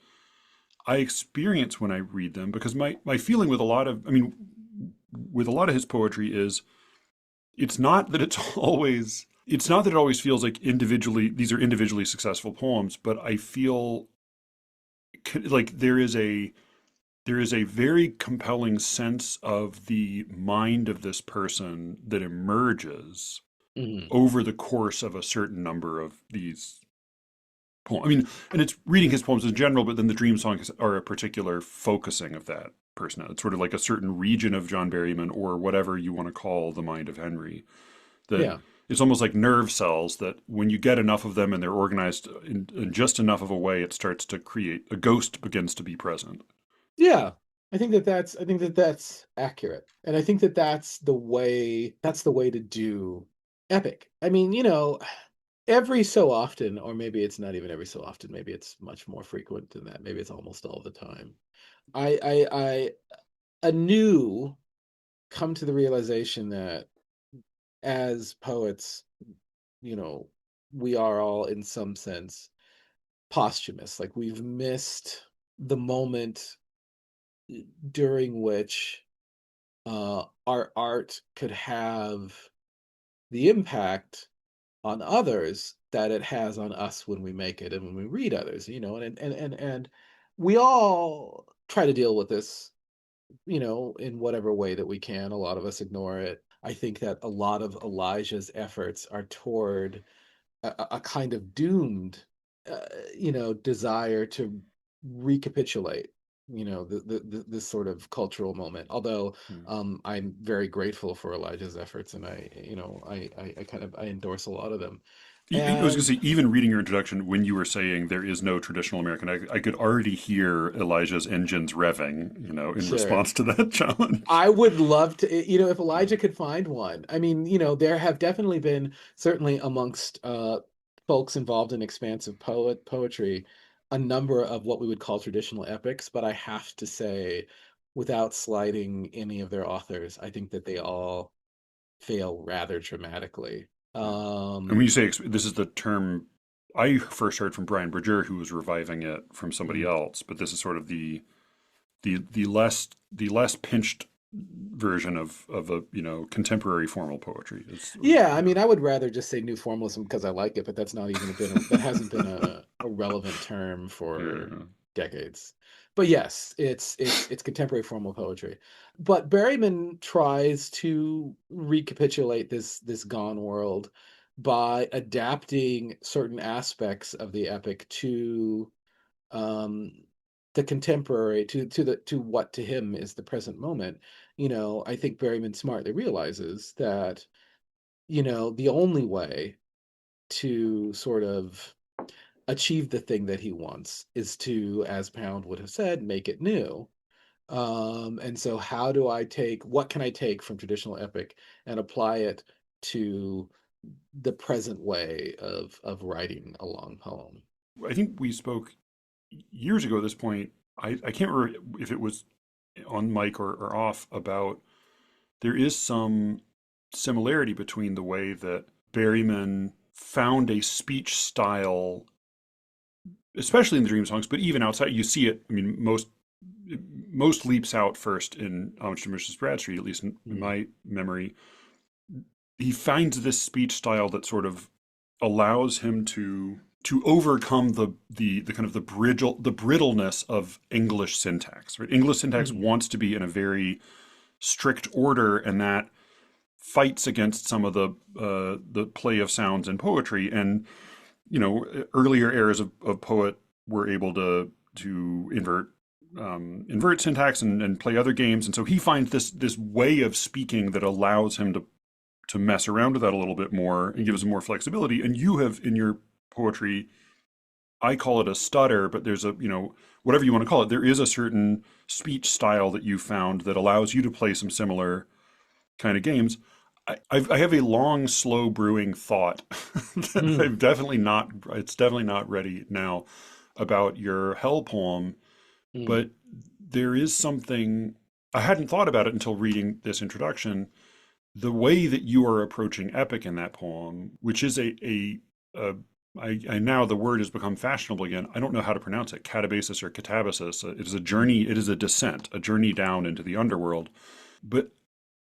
I experience when I read them, because my feeling with a lot of, I mean, with a lot of his poetry is it's not that it's not that it always feels like individually these are individually successful poems, but I feel like there is a very compelling sense of the mind of this person that emerges Hmm. over the course of a certain number of these poems. I mean, and it's reading his poems in general, but then the dream songs are a particular focusing of that person. It's sort of like a certain region of John Berryman or whatever you want to call the mind of Henry. That Yeah. it's almost like nerve cells that when you get enough of them and they're organized in just enough of a way, it starts to create a ghost begins to be present. Yeah, I think that that's accurate, and I think that that's the way to do epic. I mean, every so often, or maybe it's not even every so often, maybe it's much more frequent than that. Maybe it's almost all the time. I anew come to the realization that as poets, you know, we are all in some sense posthumous. Like we've missed the moment during which our art could have the impact on others that it has on us when we make it and when we read others, and we all try to deal with this, in whatever way that we can. A lot of us ignore it. I think that a lot of Elijah's efforts are toward a kind of doomed, uh, desire to recapitulate, this sort of cultural moment. Although Hmm. I'm very grateful for Elijah's efforts, and I kind of I endorse a lot of them. I was going to And say, even reading your introduction, when you were saying there is no traditional American, I could already hear Elijah's engines revving, in sure, response to that challenge. I would love to, if Yeah. Elijah could find one. I mean, there have definitely been, certainly amongst folks involved in expansive poetry, a number of what we would call traditional epics, but I have to say, without slighting any of their authors, I think that they all fail rather dramatically. Yeah. And when Um, you say this is the term I first heard from Brian Bridger, who was reviving it from somebody mm. else, but this is sort of the less pinched version of a contemporary formal poetry. Yeah, I Yeah. mean, I would rather just say new formalism because I like it, but that's not even that hasn't been a relevant term for Yeah. decades. But yes, it's contemporary formal poetry. But Berryman tries to recapitulate this gone world by adapting certain aspects of the epic to um the contemporary, to what to him is the present moment. I think Berryman smartly realizes that the only way to sort of achieve the thing that he wants is to, as Pound would have said, make it new. And so what can I take from traditional epic and apply it to the present way of writing a long poem? I think we spoke years ago at this point. I can't remember if it was on mic or off about there is some similarity between the way that Berryman found a speech style, especially in the Dream songs, but even outside, you see it. I mean, most leaps out first in Homage to Mrs. Bradstreet, at least in Mm, my memory. He finds this speech style that sort of allows him to overcome the kind of the brittleness of English syntax. Right? English syntax mhm, wants to be in a very strict order, and that fights against some of the play of sounds in poetry. And earlier eras of poet were able to invert syntax and play other games. And so he finds this way of speaking that allows him to mess around with that a little bit more and gives mhm, him more flexibility. And you have in your poetry, I call it a stutter, but there's whatever you want to call it, there is a certain speech style that you found that allows you to play some similar kind of games. I have a long, slow brewing thought that mm, it's definitely not ready now about your Hell poem, mm, but there is something I hadn't thought about it until reading this introduction. The way that you are approaching epic in that poem, which is a I now the word has become fashionable again. I don't know how to pronounce it, catabasis or catabasis. It is a journey. It is a descent, a journey down into the underworld. But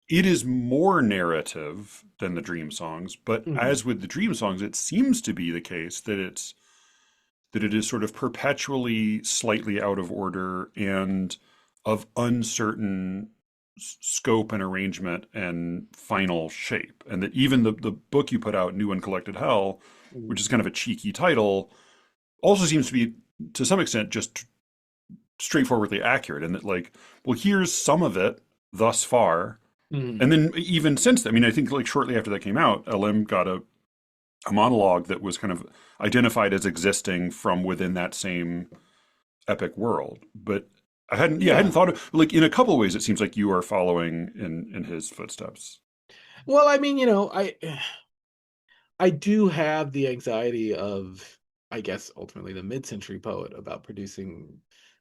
it is more narrative than the dream songs, but mhm, as with the dream songs, it seems to be the case that it is sort of perpetually slightly out of order and of uncertain scope and arrangement and final shape. And that even the book you put out, New and Collected Hell, mhm, which is kind of a cheeky title, also seems to be to some extent just straightforwardly accurate. And that, like, well, here's some of it thus far, mhm. and then even since then, I mean, I think like shortly after that came out, LM got a monologue that was kind of identified as existing from within that same epic world. But I hadn't Yeah. thought of like in a couple of ways. It seems like you are following in his footsteps. Well, I mean, I do have the anxiety of, I guess, ultimately the mid-century poet about producing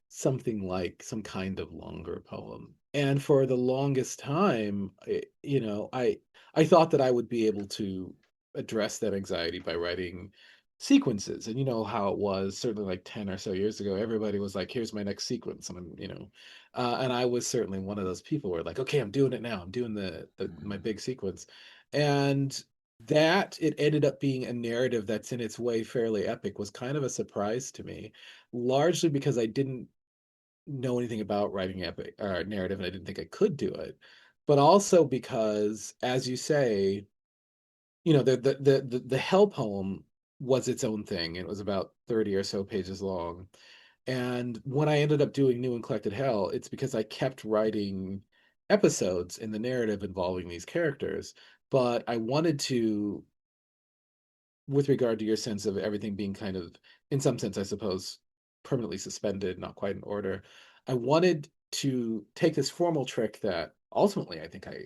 something like some kind of longer poem. And for the longest time, I thought that I would be able to address that anxiety by writing sequences. And you know how it was certainly like 10 or so years ago, everybody was like, here's my next sequence. And and I was certainly one of those people where like, okay, I'm doing it now. I'm doing the my big sequence. And that it ended up being a narrative that's in its way fairly epic was kind of a surprise to me, largely because I didn't know anything about writing epic or narrative and I didn't think I could do it. But also because, as you say, the Hell poem was its own thing. It was about 30 or so pages long. And when I ended up doing New and Collected Hell, it's because I kept writing episodes in the narrative involving these characters. But I wanted to, with regard to your sense of everything being kind of, in some sense, I suppose, permanently suspended, not quite in order, I wanted to take this formal trick that ultimately I think I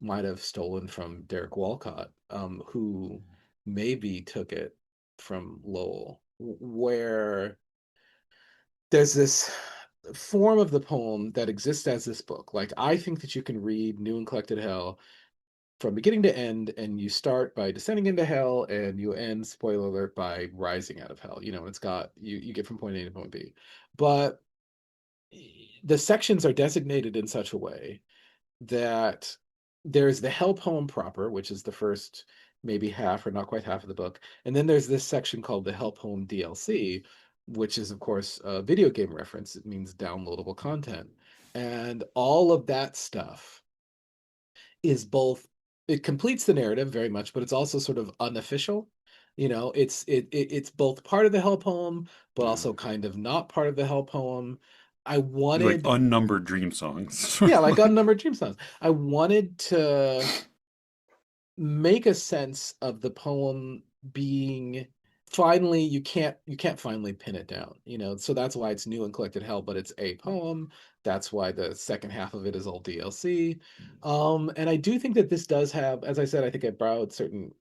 might have stolen from Derek Walcott, who maybe took it from Lowell, where there's this form of the poem that exists as this book. Like, I think that you can read New and Collected Hell from beginning to end, and you start by descending into hell, and you end, spoiler alert, by rising out of hell. And it's got you get from point A to point B. But the sections are designated in such a way that there's the hell poem proper, which is the first maybe half or not quite half of the book. And then there's this section called the hell poem DLC, which is, of course, a video game reference. It means downloadable content. And all of that stuff is both, it completes the narrative very much, but it's also sort of unofficial. It's both part of the hell poem, but Yeah. also kind of not part of the hell poem. I Like wanted, unnumbered dream songs. yeah, like unnumbered dream sounds. I wanted to make a sense of the poem being finally, you can't finally pin it down, so that's why it's New and Collected Hell, but it's a poem. That's why the second half of it is all DLC. And I do think that this does have, as I said, I think I borrowed certain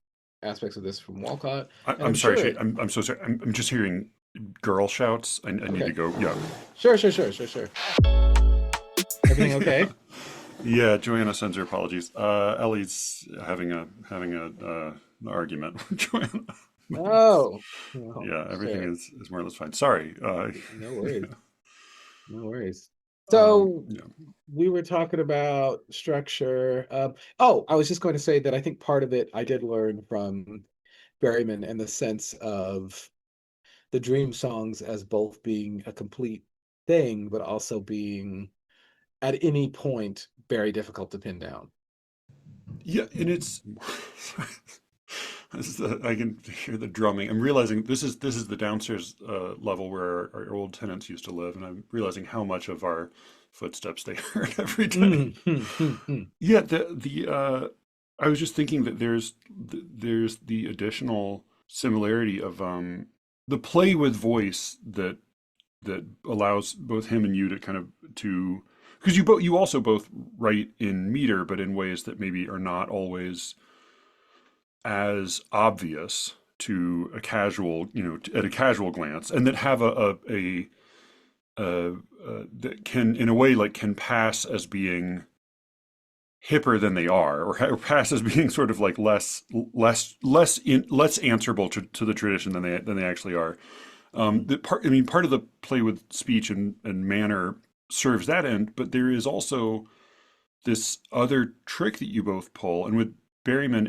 aspects of this from Walcott, and I'm I'm sorry, sure Shane. it. I'm so sorry. I'm just hearing girl shouts. I need Okay, to go. Yeah. sure, sure, sure, sure, sure. Everything Yeah. okay? Yeah, Joanna sends her apologies. Ellie's having a an argument with Joanna. Oh, oh, Yeah, everything shit. is more or less fine. Sorry. No worries. No worries. um, So yeah. we were talking about structure. Oh, I was just going to say that I think part of it I did learn from Berryman and the sense of the dream songs as both being a complete thing, but also being at any point very difficult to pin down. Yeah, and it's I can hear the drumming. I'm realizing this is the downstairs level where our old tenants used to live, and I'm realizing how much of our footsteps they heard every day. Mm, hmm, hmm, hmm. Yeah, the I was just thinking that there's the additional similarity of the play with voice that allows both him and you to kind of to because you also both write in meter, but in ways that maybe are not always as obvious to a casual, at a casual glance, and that have a that can, in a way, like can pass as being hipper than they are, or pass as being sort of like less answerable to the tradition than they actually are. Mhm. The part, I mean, part of the play with speech and manner serves that end, but there is also this other trick that you both pull, and with Berryman,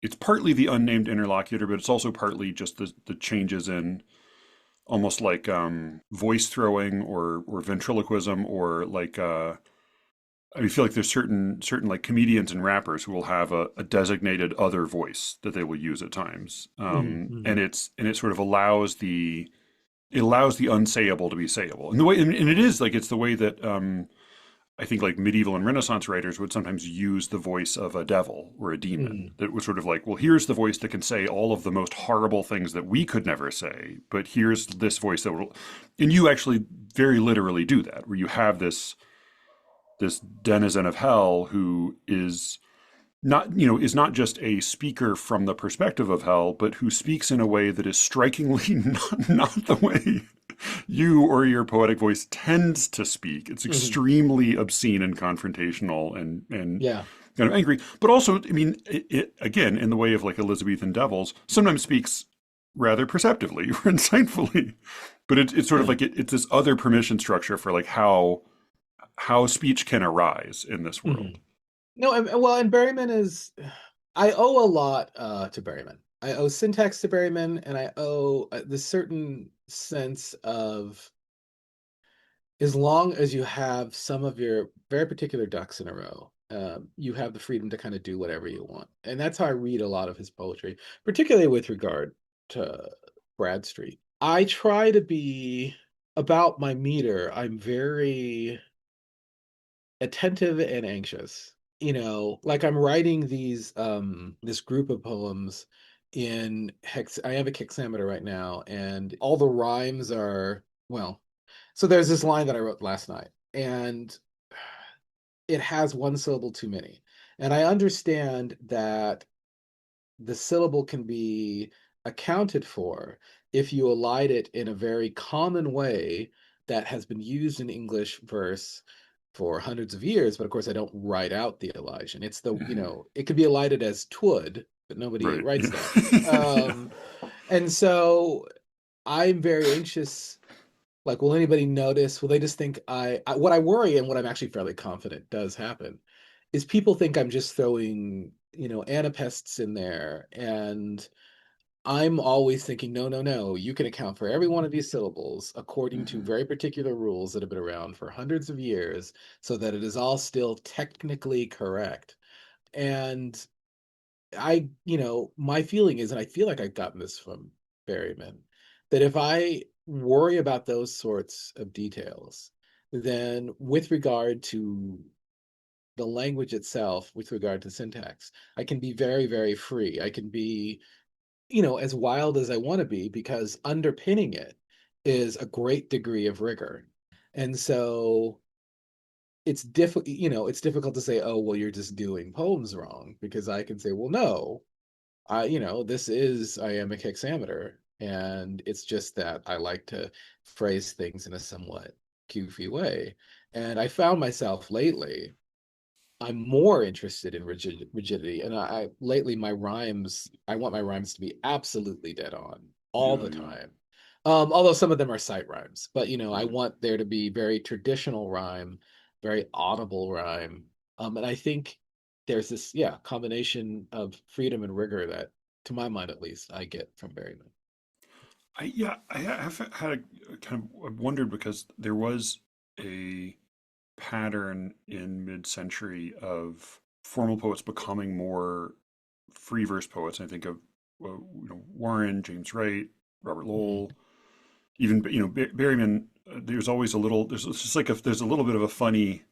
it's partly the unnamed interlocutor, but it's also partly just the changes in almost like voice throwing or ventriloquism or like I feel like there's certain like comedians and rappers who will have a designated other voice that they will use at times, Mhm, and mhm. it sort of allows the unsayable to be sayable. And the way and it is like it's the way that I think like medieval and Renaissance writers would sometimes use the voice of a devil or a demon Mhm. that was sort of like, well, here's the voice that can say all of the most horrible things that we could never say, but here's this voice that will, and you actually very literally do that, where you have this denizen of hell who is not just a speaker from the perspective of hell, but who speaks in a way that is strikingly not the way you or your poetic voice tends to speak. It's Mhm. extremely obscene and confrontational and Yeah. kind of angry. But also, I mean, again, in the way of like Elizabethan devils, sometimes speaks rather perceptively or insightfully. But it's sort of Yeah. like it's this other permission structure for like how speech can arise in this Hmm. world. No, well, and Berryman is, I owe a lot to Berryman. I owe syntax to Berryman, and I owe this certain sense of, as long as you have some of your very particular ducks in a row, you have the freedom to kind of do whatever you want. And that's how I read a lot of his poetry, particularly with regard to Bradstreet. I try to be, about my meter, I'm very attentive and anxious. Like I'm writing this group of poems in hex. I have a hexameter right now, and all the rhymes are, well, so there's this line that I wrote last night, and it has one syllable too many. And I understand that the syllable can be accounted for if you elide it in a very common way that has been used in English verse for hundreds of years. But of course, I don't write out the elision. It's it could be elided as twould, but nobody Right. writes Yeah. that. Yeah. And so I'm very anxious. Like, will anybody notice? Will they just think what I worry, and what I'm actually fairly confident does happen, is people think I'm just throwing, anapests in there. And I'm always thinking, no, no, no, you can account for every one of these syllables according to very particular rules that have been around for hundreds of years so that it is all still technically correct. And my feeling is, and I feel like I've gotten this from Berryman, that if I worry about those sorts of details, then with regard to the language itself, with regard to syntax, I can be very, very free. I can be, as wild as I want to be, because underpinning it is a great degree of rigor. And so it's difficult to say, oh, well, you're just doing poems wrong, because I can say, well, no, this is iambic hexameter, and it's just that I like to phrase things in a somewhat goofy way. And I found myself lately, I'm more interested in rigidity, and I lately I want my rhymes to be absolutely dead on all Yeah. the Yeah. time. Although some of them are sight rhymes, but I Right. want there to be very traditional rhyme, very audible rhyme. And I think there's this, yeah, combination of freedom and rigor that, to my mind at least, I get from Berryman. I have had a kind of I've wondered because there was a pattern in mid-century of formal poets becoming more free verse poets. I think of Warren, James Wright, Robert Mhm. Lowell, even Berryman. There's always a little. It's just like there's a little bit of a funny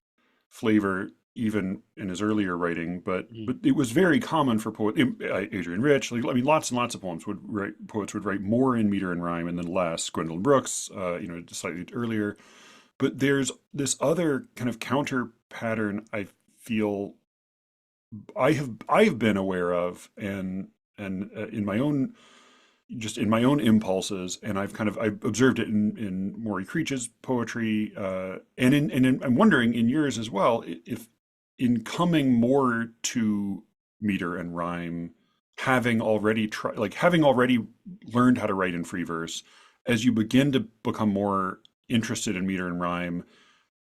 flavor even in his earlier writing, but Mhm. it was very common for Adrian Rich. Like, I mean, lots and lots of poets would write more in meter and rhyme and then less. Gwendolyn Brooks, slightly earlier. But there's this other kind of counter pattern I feel I have been aware of and in my own just in my own impulses, and I've observed it in Maury Creech's poetry, I'm wondering in yours as well if in coming more to meter and rhyme, having already learned how to write in free verse, as you begin to become more interested in meter and rhyme,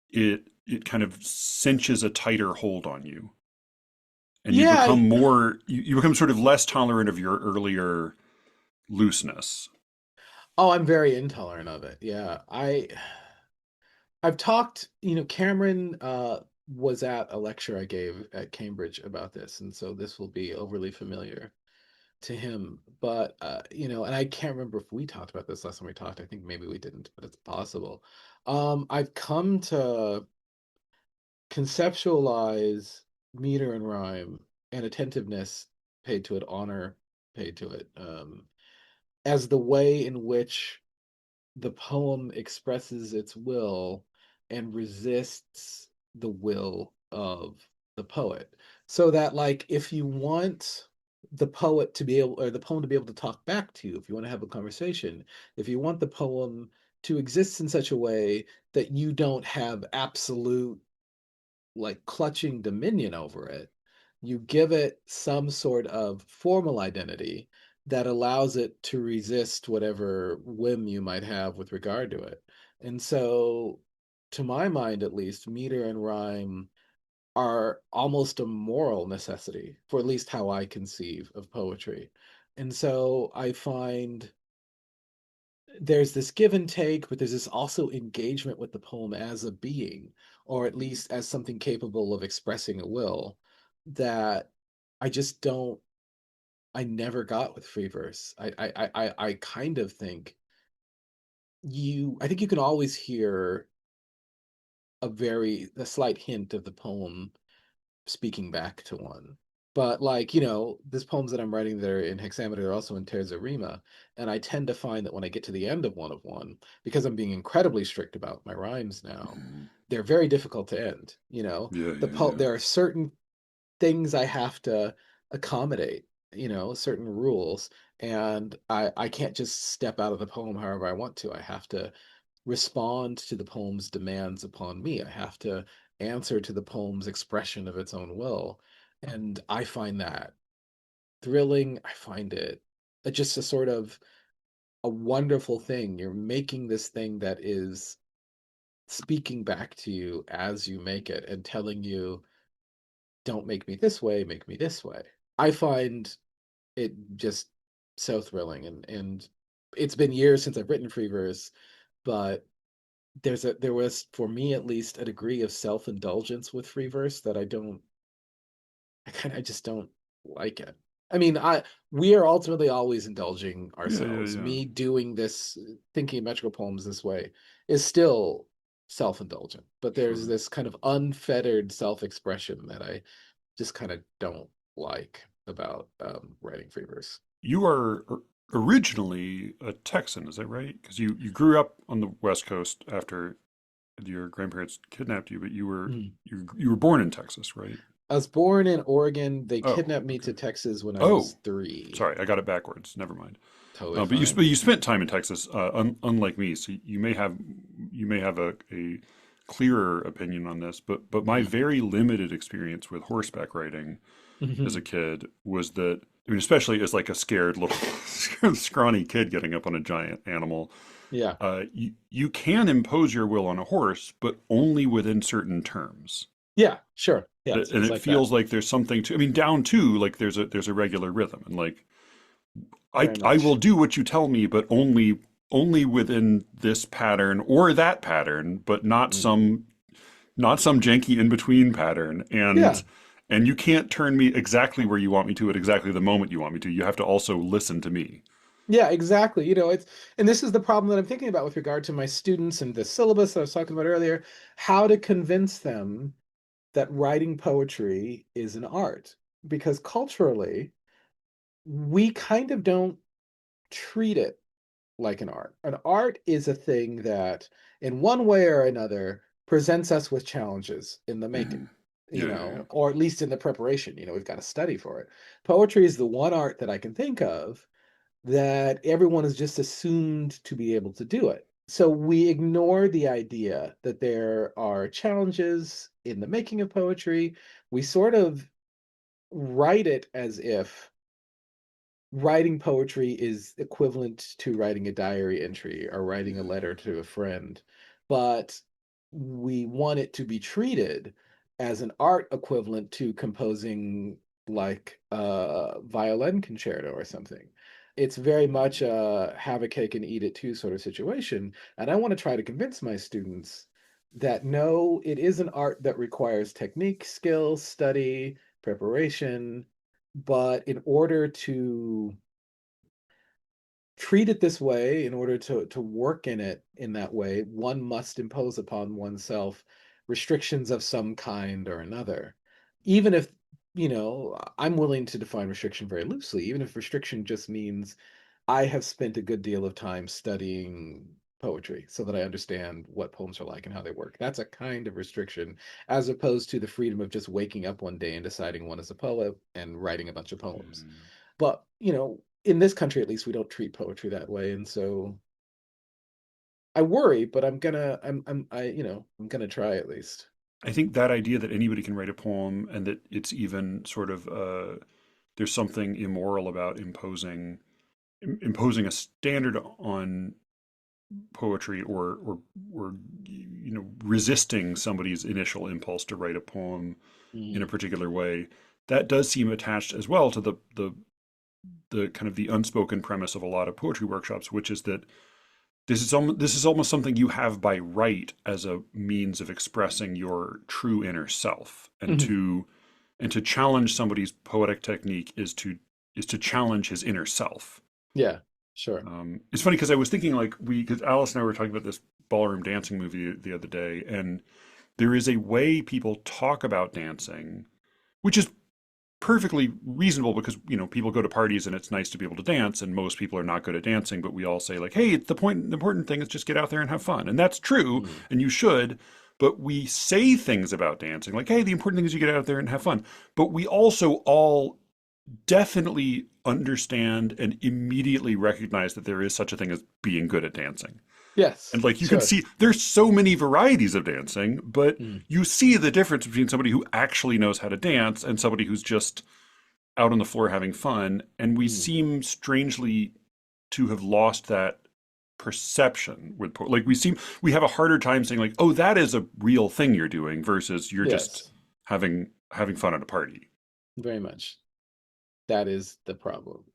it kind of cinches a tighter hold on you, and Yeah. you become sort of less tolerant of your earlier looseness. Oh, I'm very intolerant of it. Yeah. I've talked, Cameron was at a lecture I gave at Cambridge about this, and so this will be overly familiar to him. But and I can't remember if we talked about this last time we talked. I think maybe we didn't, but it's possible. I've come to conceptualize meter and rhyme and attentiveness paid to it, honor paid to it, as the way in which the poem expresses its will and resists the will of the poet. So that, like, if you want the poet to be able, or the poem to be able to talk back to you, if you want to have a conversation, if you want the poem to exist in such a way that you don't have absolute, like, clutching dominion over it, you give it some sort of formal identity that allows it to resist whatever whim you might have with regard to it. And so, to my mind at least, meter and rhyme are almost a moral necessity for at least how I conceive of poetry. And so I find there's this give and take, but there's this also engagement with the poem as a being, or at least as something capable of expressing a will, that I just don't, I never got with free verse. I kind of think I think you can always hear a slight hint of the poem speaking back to one. But like, these poems that I'm writing that are in hexameter are also in terza rima, and I tend to find that when I get to the end of one, because I'm being incredibly strict about my rhymes now, Mm. they're very difficult to end. Yeah, yeah, yeah. There are certain things I have to accommodate, certain rules, and I can't just step out of the poem however I want to. I have to respond to the poem's demands upon me. I have to answer to the poem's expression of its own will. And I find that thrilling. I find it just a sort of a wonderful thing. You're making this thing that is speaking back to you as you make it and telling you, don't make me this way, make me this way. I find it just so thrilling. And it's been years since I've written free verse, but there was, for me at least, a degree of self-indulgence with free verse that I just don't like it. I mean, we are ultimately always indulging Yeah, yeah, ourselves. yeah. Me doing this, thinking metrical poems this way, is still self-indulgent, but there's Sure. this kind of unfettered self-expression that I just kind of don't like about writing free verse. You are originally a Texan, is that right? Because you grew up on the West Coast after your grandparents kidnapped you, but you were born in Texas, right? I was born in Oregon. They Oh, kidnapped me okay. to Texas when I Oh, was 3. sorry, I got it backwards. Never mind. Totally But fine. you spent time in Texas, unlike me, so you may have a clearer opinion on this. But my Mhm. very limited experience with horseback riding as a Mhm. kid was that, I mean, especially as like a scared little scrawny kid getting up on a giant animal, Yeah. you can impose your will on a horse, but only within certain terms. Yeah, sure. Yeah, And it's it like that. feels like there's something to, I mean, down to like there's a regular rhythm, and like Very I will much. do what you tell me, but only within this pattern or that pattern, but Mm. not some janky in between pattern. Yeah. And you can't turn me exactly where you want me to at exactly the moment you want me to. You have to also listen to me. Yeah, exactly. And this is the problem that I'm thinking about with regard to my students and the syllabus that I was talking about earlier, how to convince them that writing poetry is an art. Because culturally, we kind of don't treat it like an art. An art is a thing that, in one way or another, presents us with challenges in the making, Hmm. Yeah, yeah, yeah. or at least in the preparation. We've got to study for it. Poetry is the one art that I can think of that everyone is just assumed to be able to do it. So we ignore the idea that there are challenges in the making of poetry. We sort of write it as if writing poetry is equivalent to writing a diary entry or writing a letter to a friend, but we want it to be treated as an art equivalent to composing like a violin concerto or something. It's very much a have a cake and eat it too sort of situation. And I want to try to convince my students that no, it is an art that requires technique, skill, study, preparation, but in order to treat it this way, in order to work in it in that way, one must impose upon oneself restrictions of some kind or another. Even if, I'm willing to define restriction very loosely, even if restriction just means I have spent a good deal of time studying poetry so that I understand what poems are like and how they work. That's a kind of restriction, as opposed to the freedom of just waking up one day and deciding one is a poet and writing a bunch of poems. Mm. But, in this country at least we don't treat poetry that way, and so I worry, but I'm gonna try at least. I think that idea that anybody can write a poem and that it's even sort of there's something immoral about imposing a standard on poetry or resisting somebody's initial impulse to write a poem in a Mm. particular way, that does seem attached as well to the kind of the unspoken premise of a lot of poetry workshops, which is that this is almost something you have by right as a means of expressing your true inner self, Mhm. and to challenge somebody's poetic technique is to challenge his inner self. Yeah, sure. It's funny because I was thinking like because Alice and I were talking about this ballroom dancing movie the other day, and there is a way people talk about dancing, which is perfectly reasonable because people go to parties and it's nice to be able to dance, and most people are not good at dancing, but we all say like, hey, the important thing is just get out there and have fun, and that's true, Mm. and you should. But we say things about dancing like, hey, the important thing is you get out there and have fun, but we also all definitely understand and immediately recognize that there is such a thing as being good at dancing. And Yes, like you can sure. see there's so many varieties of dancing, but Mm. you see the difference between somebody who actually knows how to dance and somebody who's just out on the floor having fun. And we Mm. seem strangely to have lost that perception with like we have a harder time saying like, oh, that is a real thing you're doing versus you're just Yes, having fun at a party. very much. That is the problem.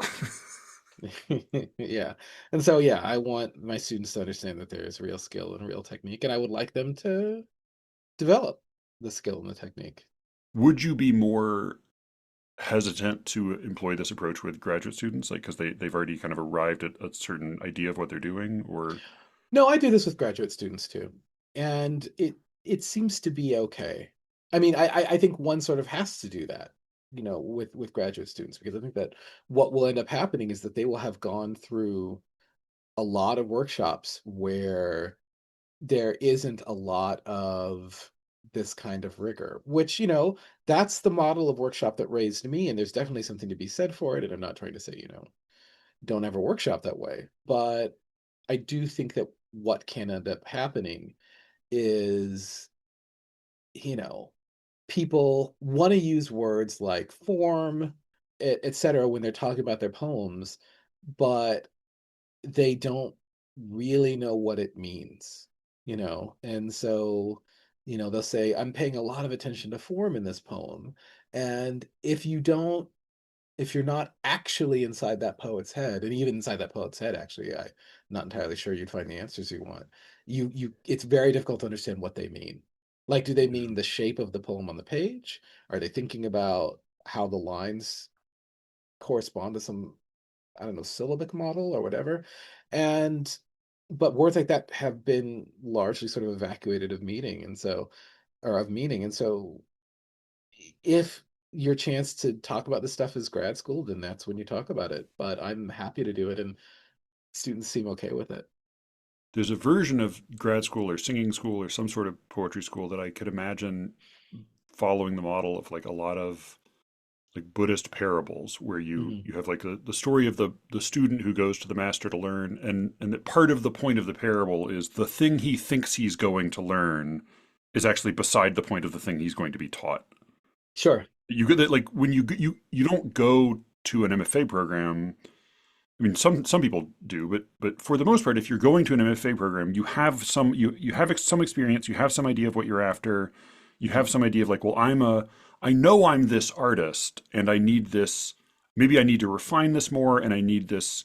Yeah. And so, yeah, I want my students to understand that there is real skill and real technique, and I would like them to develop the skill and the technique. Would you be more hesitant to employ this approach with graduate students, like because they've already kind of arrived at a certain idea of what they're doing, or No, I do this with graduate students too, and it seems to be okay. I mean, I think one sort of has to do that, with graduate students, because I think that what will end up happening is that they will have gone through a lot of workshops where there isn't a lot of this kind of rigor, which, that's the model of workshop that raised me, and there's definitely something to be said for it. And I'm not trying to say, don't ever workshop that way. But I do think that what can end up happening is, you know, people want to use words like form, etc., when they're talking about their poems, but they don't really know what it means, And so, they'll say, I'm paying a lot of attention to form in this poem. And if you're not actually inside that poet's head, and even inside that poet's head, actually, I'm not entirely sure you'd find the answers you want. It's very difficult to understand what they mean. Like, do they yeah. mean the shape of the poem on the page? Are they thinking about how the lines correspond to some, I don't know, syllabic model or whatever? And but words like that have been largely sort of evacuated of meaning. And so if your chance to talk about this stuff is grad school, then that's when you talk about it. But I'm happy to do it, and students seem okay with it. There's a version of grad school or singing school or some sort of poetry school that I could imagine following the model of like a lot of like Buddhist parables where Hmm. you have like the story of the student who goes to the master to learn, and that part of the point of the parable is the thing he thinks he's going to learn is actually beside the point of the thing he's going to be taught. Sure. You get that like when you don't go to an MFA program. I mean, some people do, but for the most part, if you're going to an MFA program, you have some experience, you have some idea of what you're after, you have Hmm. some idea of like, well, I know I'm this artist, and I need this. Maybe I need to refine this more, and I need this,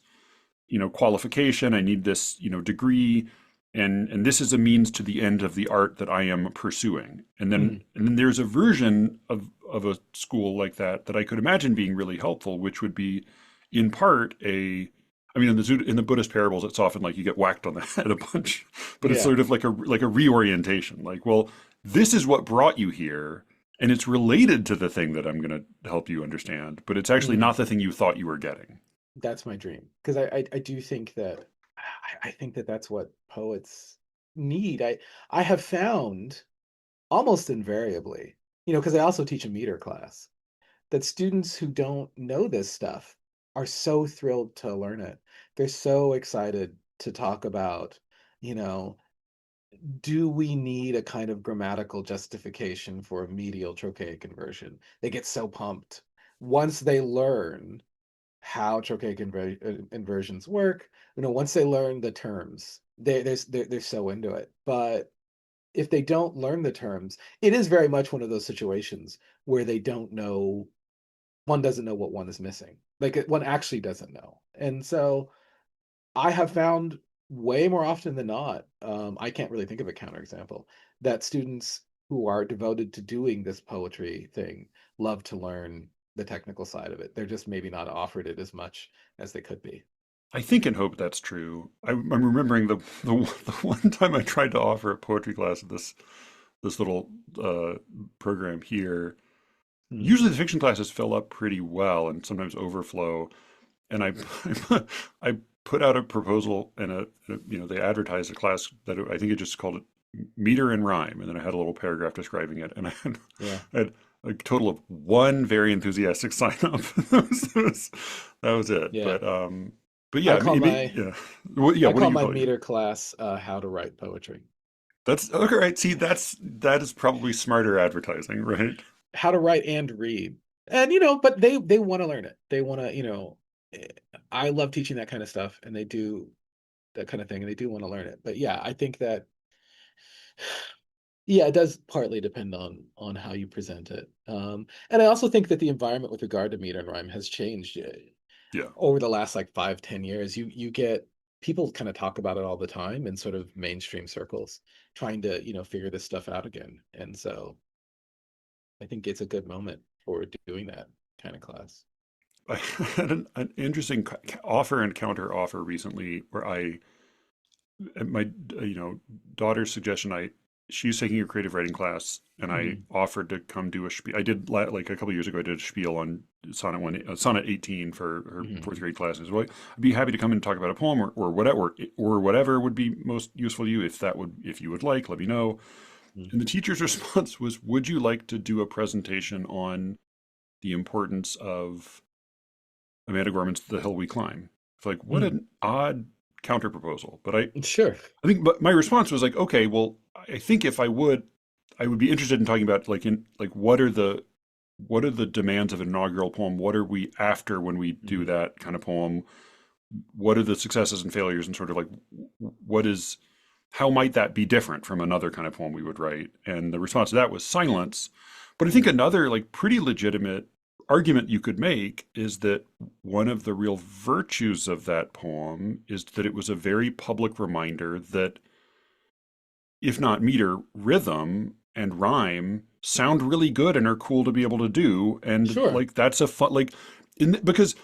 qualification. I need this, degree, and this is a means to the end of the art that I am pursuing. Hmm. And then there's a version of a school like that I could imagine being really helpful, which would be in part a I mean, in the Buddhist parables, it's often like you get whacked on the head a bunch, but it's Yeah. sort of like a reorientation. Like, well, this is what brought you here, and it's related to the thing that I'm going to help you understand, but it's actually Hmm. not the thing you thought you were getting. That's my dream, because I do think that I think that that's what poets need. I have found almost invariably, because I also teach a meter class, that students who don't know this stuff are so thrilled to learn it. They're so excited to talk about, you know, do we need a kind of grammatical justification for a medial trochaic inversion? They get so pumped once they learn how trochaic inversions work. Once they learn the terms, they're so into it. But if they don't learn the terms, it is very much one of those situations where they don't know, one doesn't know what one is missing. Like one actually doesn't know. And so I have found way more often than not, I can't really think of a counterexample, that students who are devoted to doing this poetry thing love to learn the technical side of it. They're just maybe not offered it as much as they could be. I think and hope that's true. I'm remembering the one time I tried to offer a poetry class at this little program here. Hmm. Usually the fiction classes fill up pretty well and sometimes overflow. And I put out a proposal and they advertised a class that I think it just called it meter and rhyme, and then I had a little paragraph describing it, and Yeah. I had a total of one very enthusiastic sign up. That was it. Yeah. But I yeah, call my yeah, yeah. I What do call you my call it? meter class How to Write Poetry. That's okay, right? See, that is probably smarter advertising, right? How to write and read. And but they want to learn it. They want to, eh, I love teaching that kind of stuff, and they do that kind of thing, and they do want to learn it. But yeah, I think that, yeah, it does partly depend on how you present it. And I also think that the environment with regard to meter and rhyme has changed Yeah. over the last like 5, 10 years. You get people kind of talk about it all the time in sort of mainstream circles, trying to figure this stuff out again. And so I think it's a good moment for doing that kind of class. I had an interesting offer and counter offer recently where at my daughter's suggestion, she's taking a creative writing class, and I Mhm. offered to come do a spiel. I did like a couple of years ago. I did a spiel on Sonnet 18 for her fourth Mhm. grade classes. Well, I'd be happy to come and talk about a poem or whatever would be most useful to you. If you would like, let me know. And the Mhm. teacher's response was, "Would you like to do a presentation on the importance of Amanda Gorman's The Hill We Climb?" It's like, what Mhm. an odd counter proposal. But Sure. I think, but my response was like, okay, well, I think if I would be interested in talking about what are the demands of an inaugural poem? What are we after when we do Mhm. that kind of poem? What are the successes and failures, and sort of like what is how might that be different from another kind of poem we would write? And the response to that was silence. But I think Mhm. another like pretty legitimate argument you could make is that one of the real virtues of that poem is that it was a very public reminder that if not meter, rhythm and rhyme sound really good and are cool to be able to do. And Sure. like that's a fun because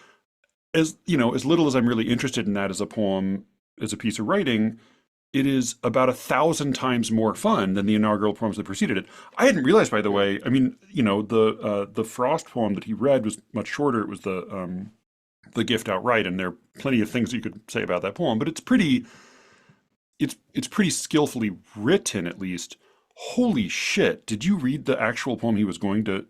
as little as I'm really interested in that as a poem, as a piece of writing, it is about 1,000 times more fun than the inaugural poems that preceded it. I hadn't realized, by the Sure. way. I mean, the Frost poem that he read was much shorter. It was the Gift Outright, and there are plenty of things you could say about that poem, but it's pretty skillfully written, at least. Holy shit! Did you read the actual poem he was going to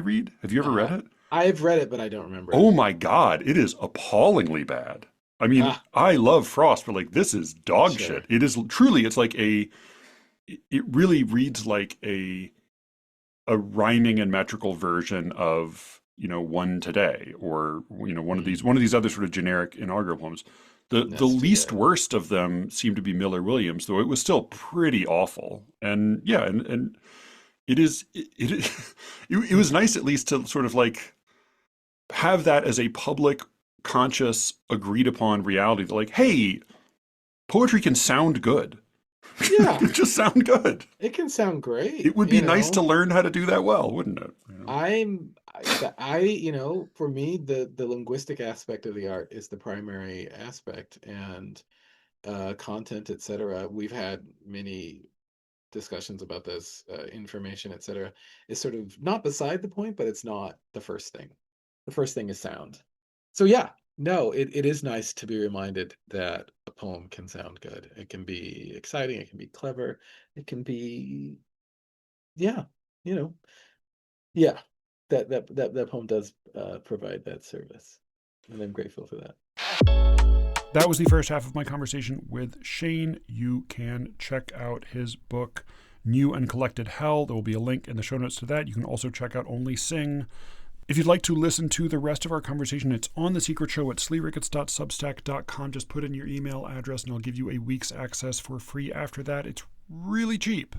read? Have you ever read Uh, it? I've read it, but I don't remember it. Oh my God, it is appallingly bad. I mean, Ah, I love Frost, but like this is dog sure. shit. It is truly, it's like it really reads like a rhyming and metrical version of One Today, or one of these Mm, one of these other sort of generic inaugural poems. The that's too least bad. worst of them seemed to be Miller Williams, though it was still pretty awful. And yeah, and it was nice at least to sort of like have that as a public, conscious, agreed upon reality that like, hey, poetry can sound good. It Yeah, can just sound good. it can sound great, It would be nice to learn how to do that well, wouldn't it? For me, the linguistic aspect of the art is the primary aspect, and content, etc. We've had many discussions about this, information, etc., is sort of not beside the point, but it's not the first thing. The first thing is sound. So yeah, no, it is nice to be reminded that a poem can sound good. It can be exciting, it can be clever, it can be, yeah, you know, yeah. That poem does provide that service, and I'm grateful for that. That was the first half of my conversation with Shane. You can check out his book, New and Collected Hell. There will be a link in the show notes to that. You can also check out Only Sing. If you'd like to listen to the rest of our conversation, it's on The Secret Show at SLEERICKETS.substack.com. Just put in your email address and I'll give you a week's access for free after that. It's really cheap.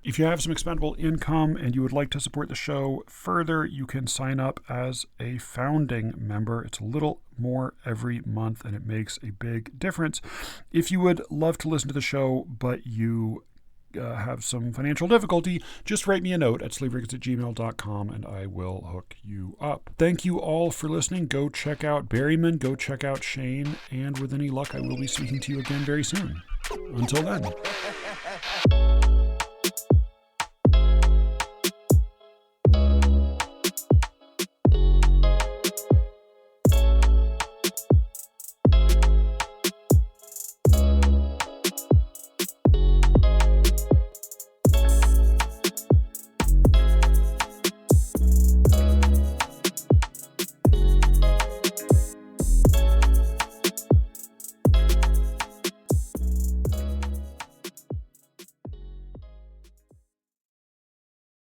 If you have some expendable income and you would like to support the show further, you can sign up as a founding member. It's a little more every month and it makes a big difference. If you would love to listen to the show, but you have some financial difficulty, just write me a note at sleeverickets@gmail.com and I will hook you up. Thank you all for listening. Go check out Berryman, go check out Shane, and with any luck, I will be speaking to you again very soon. Until then.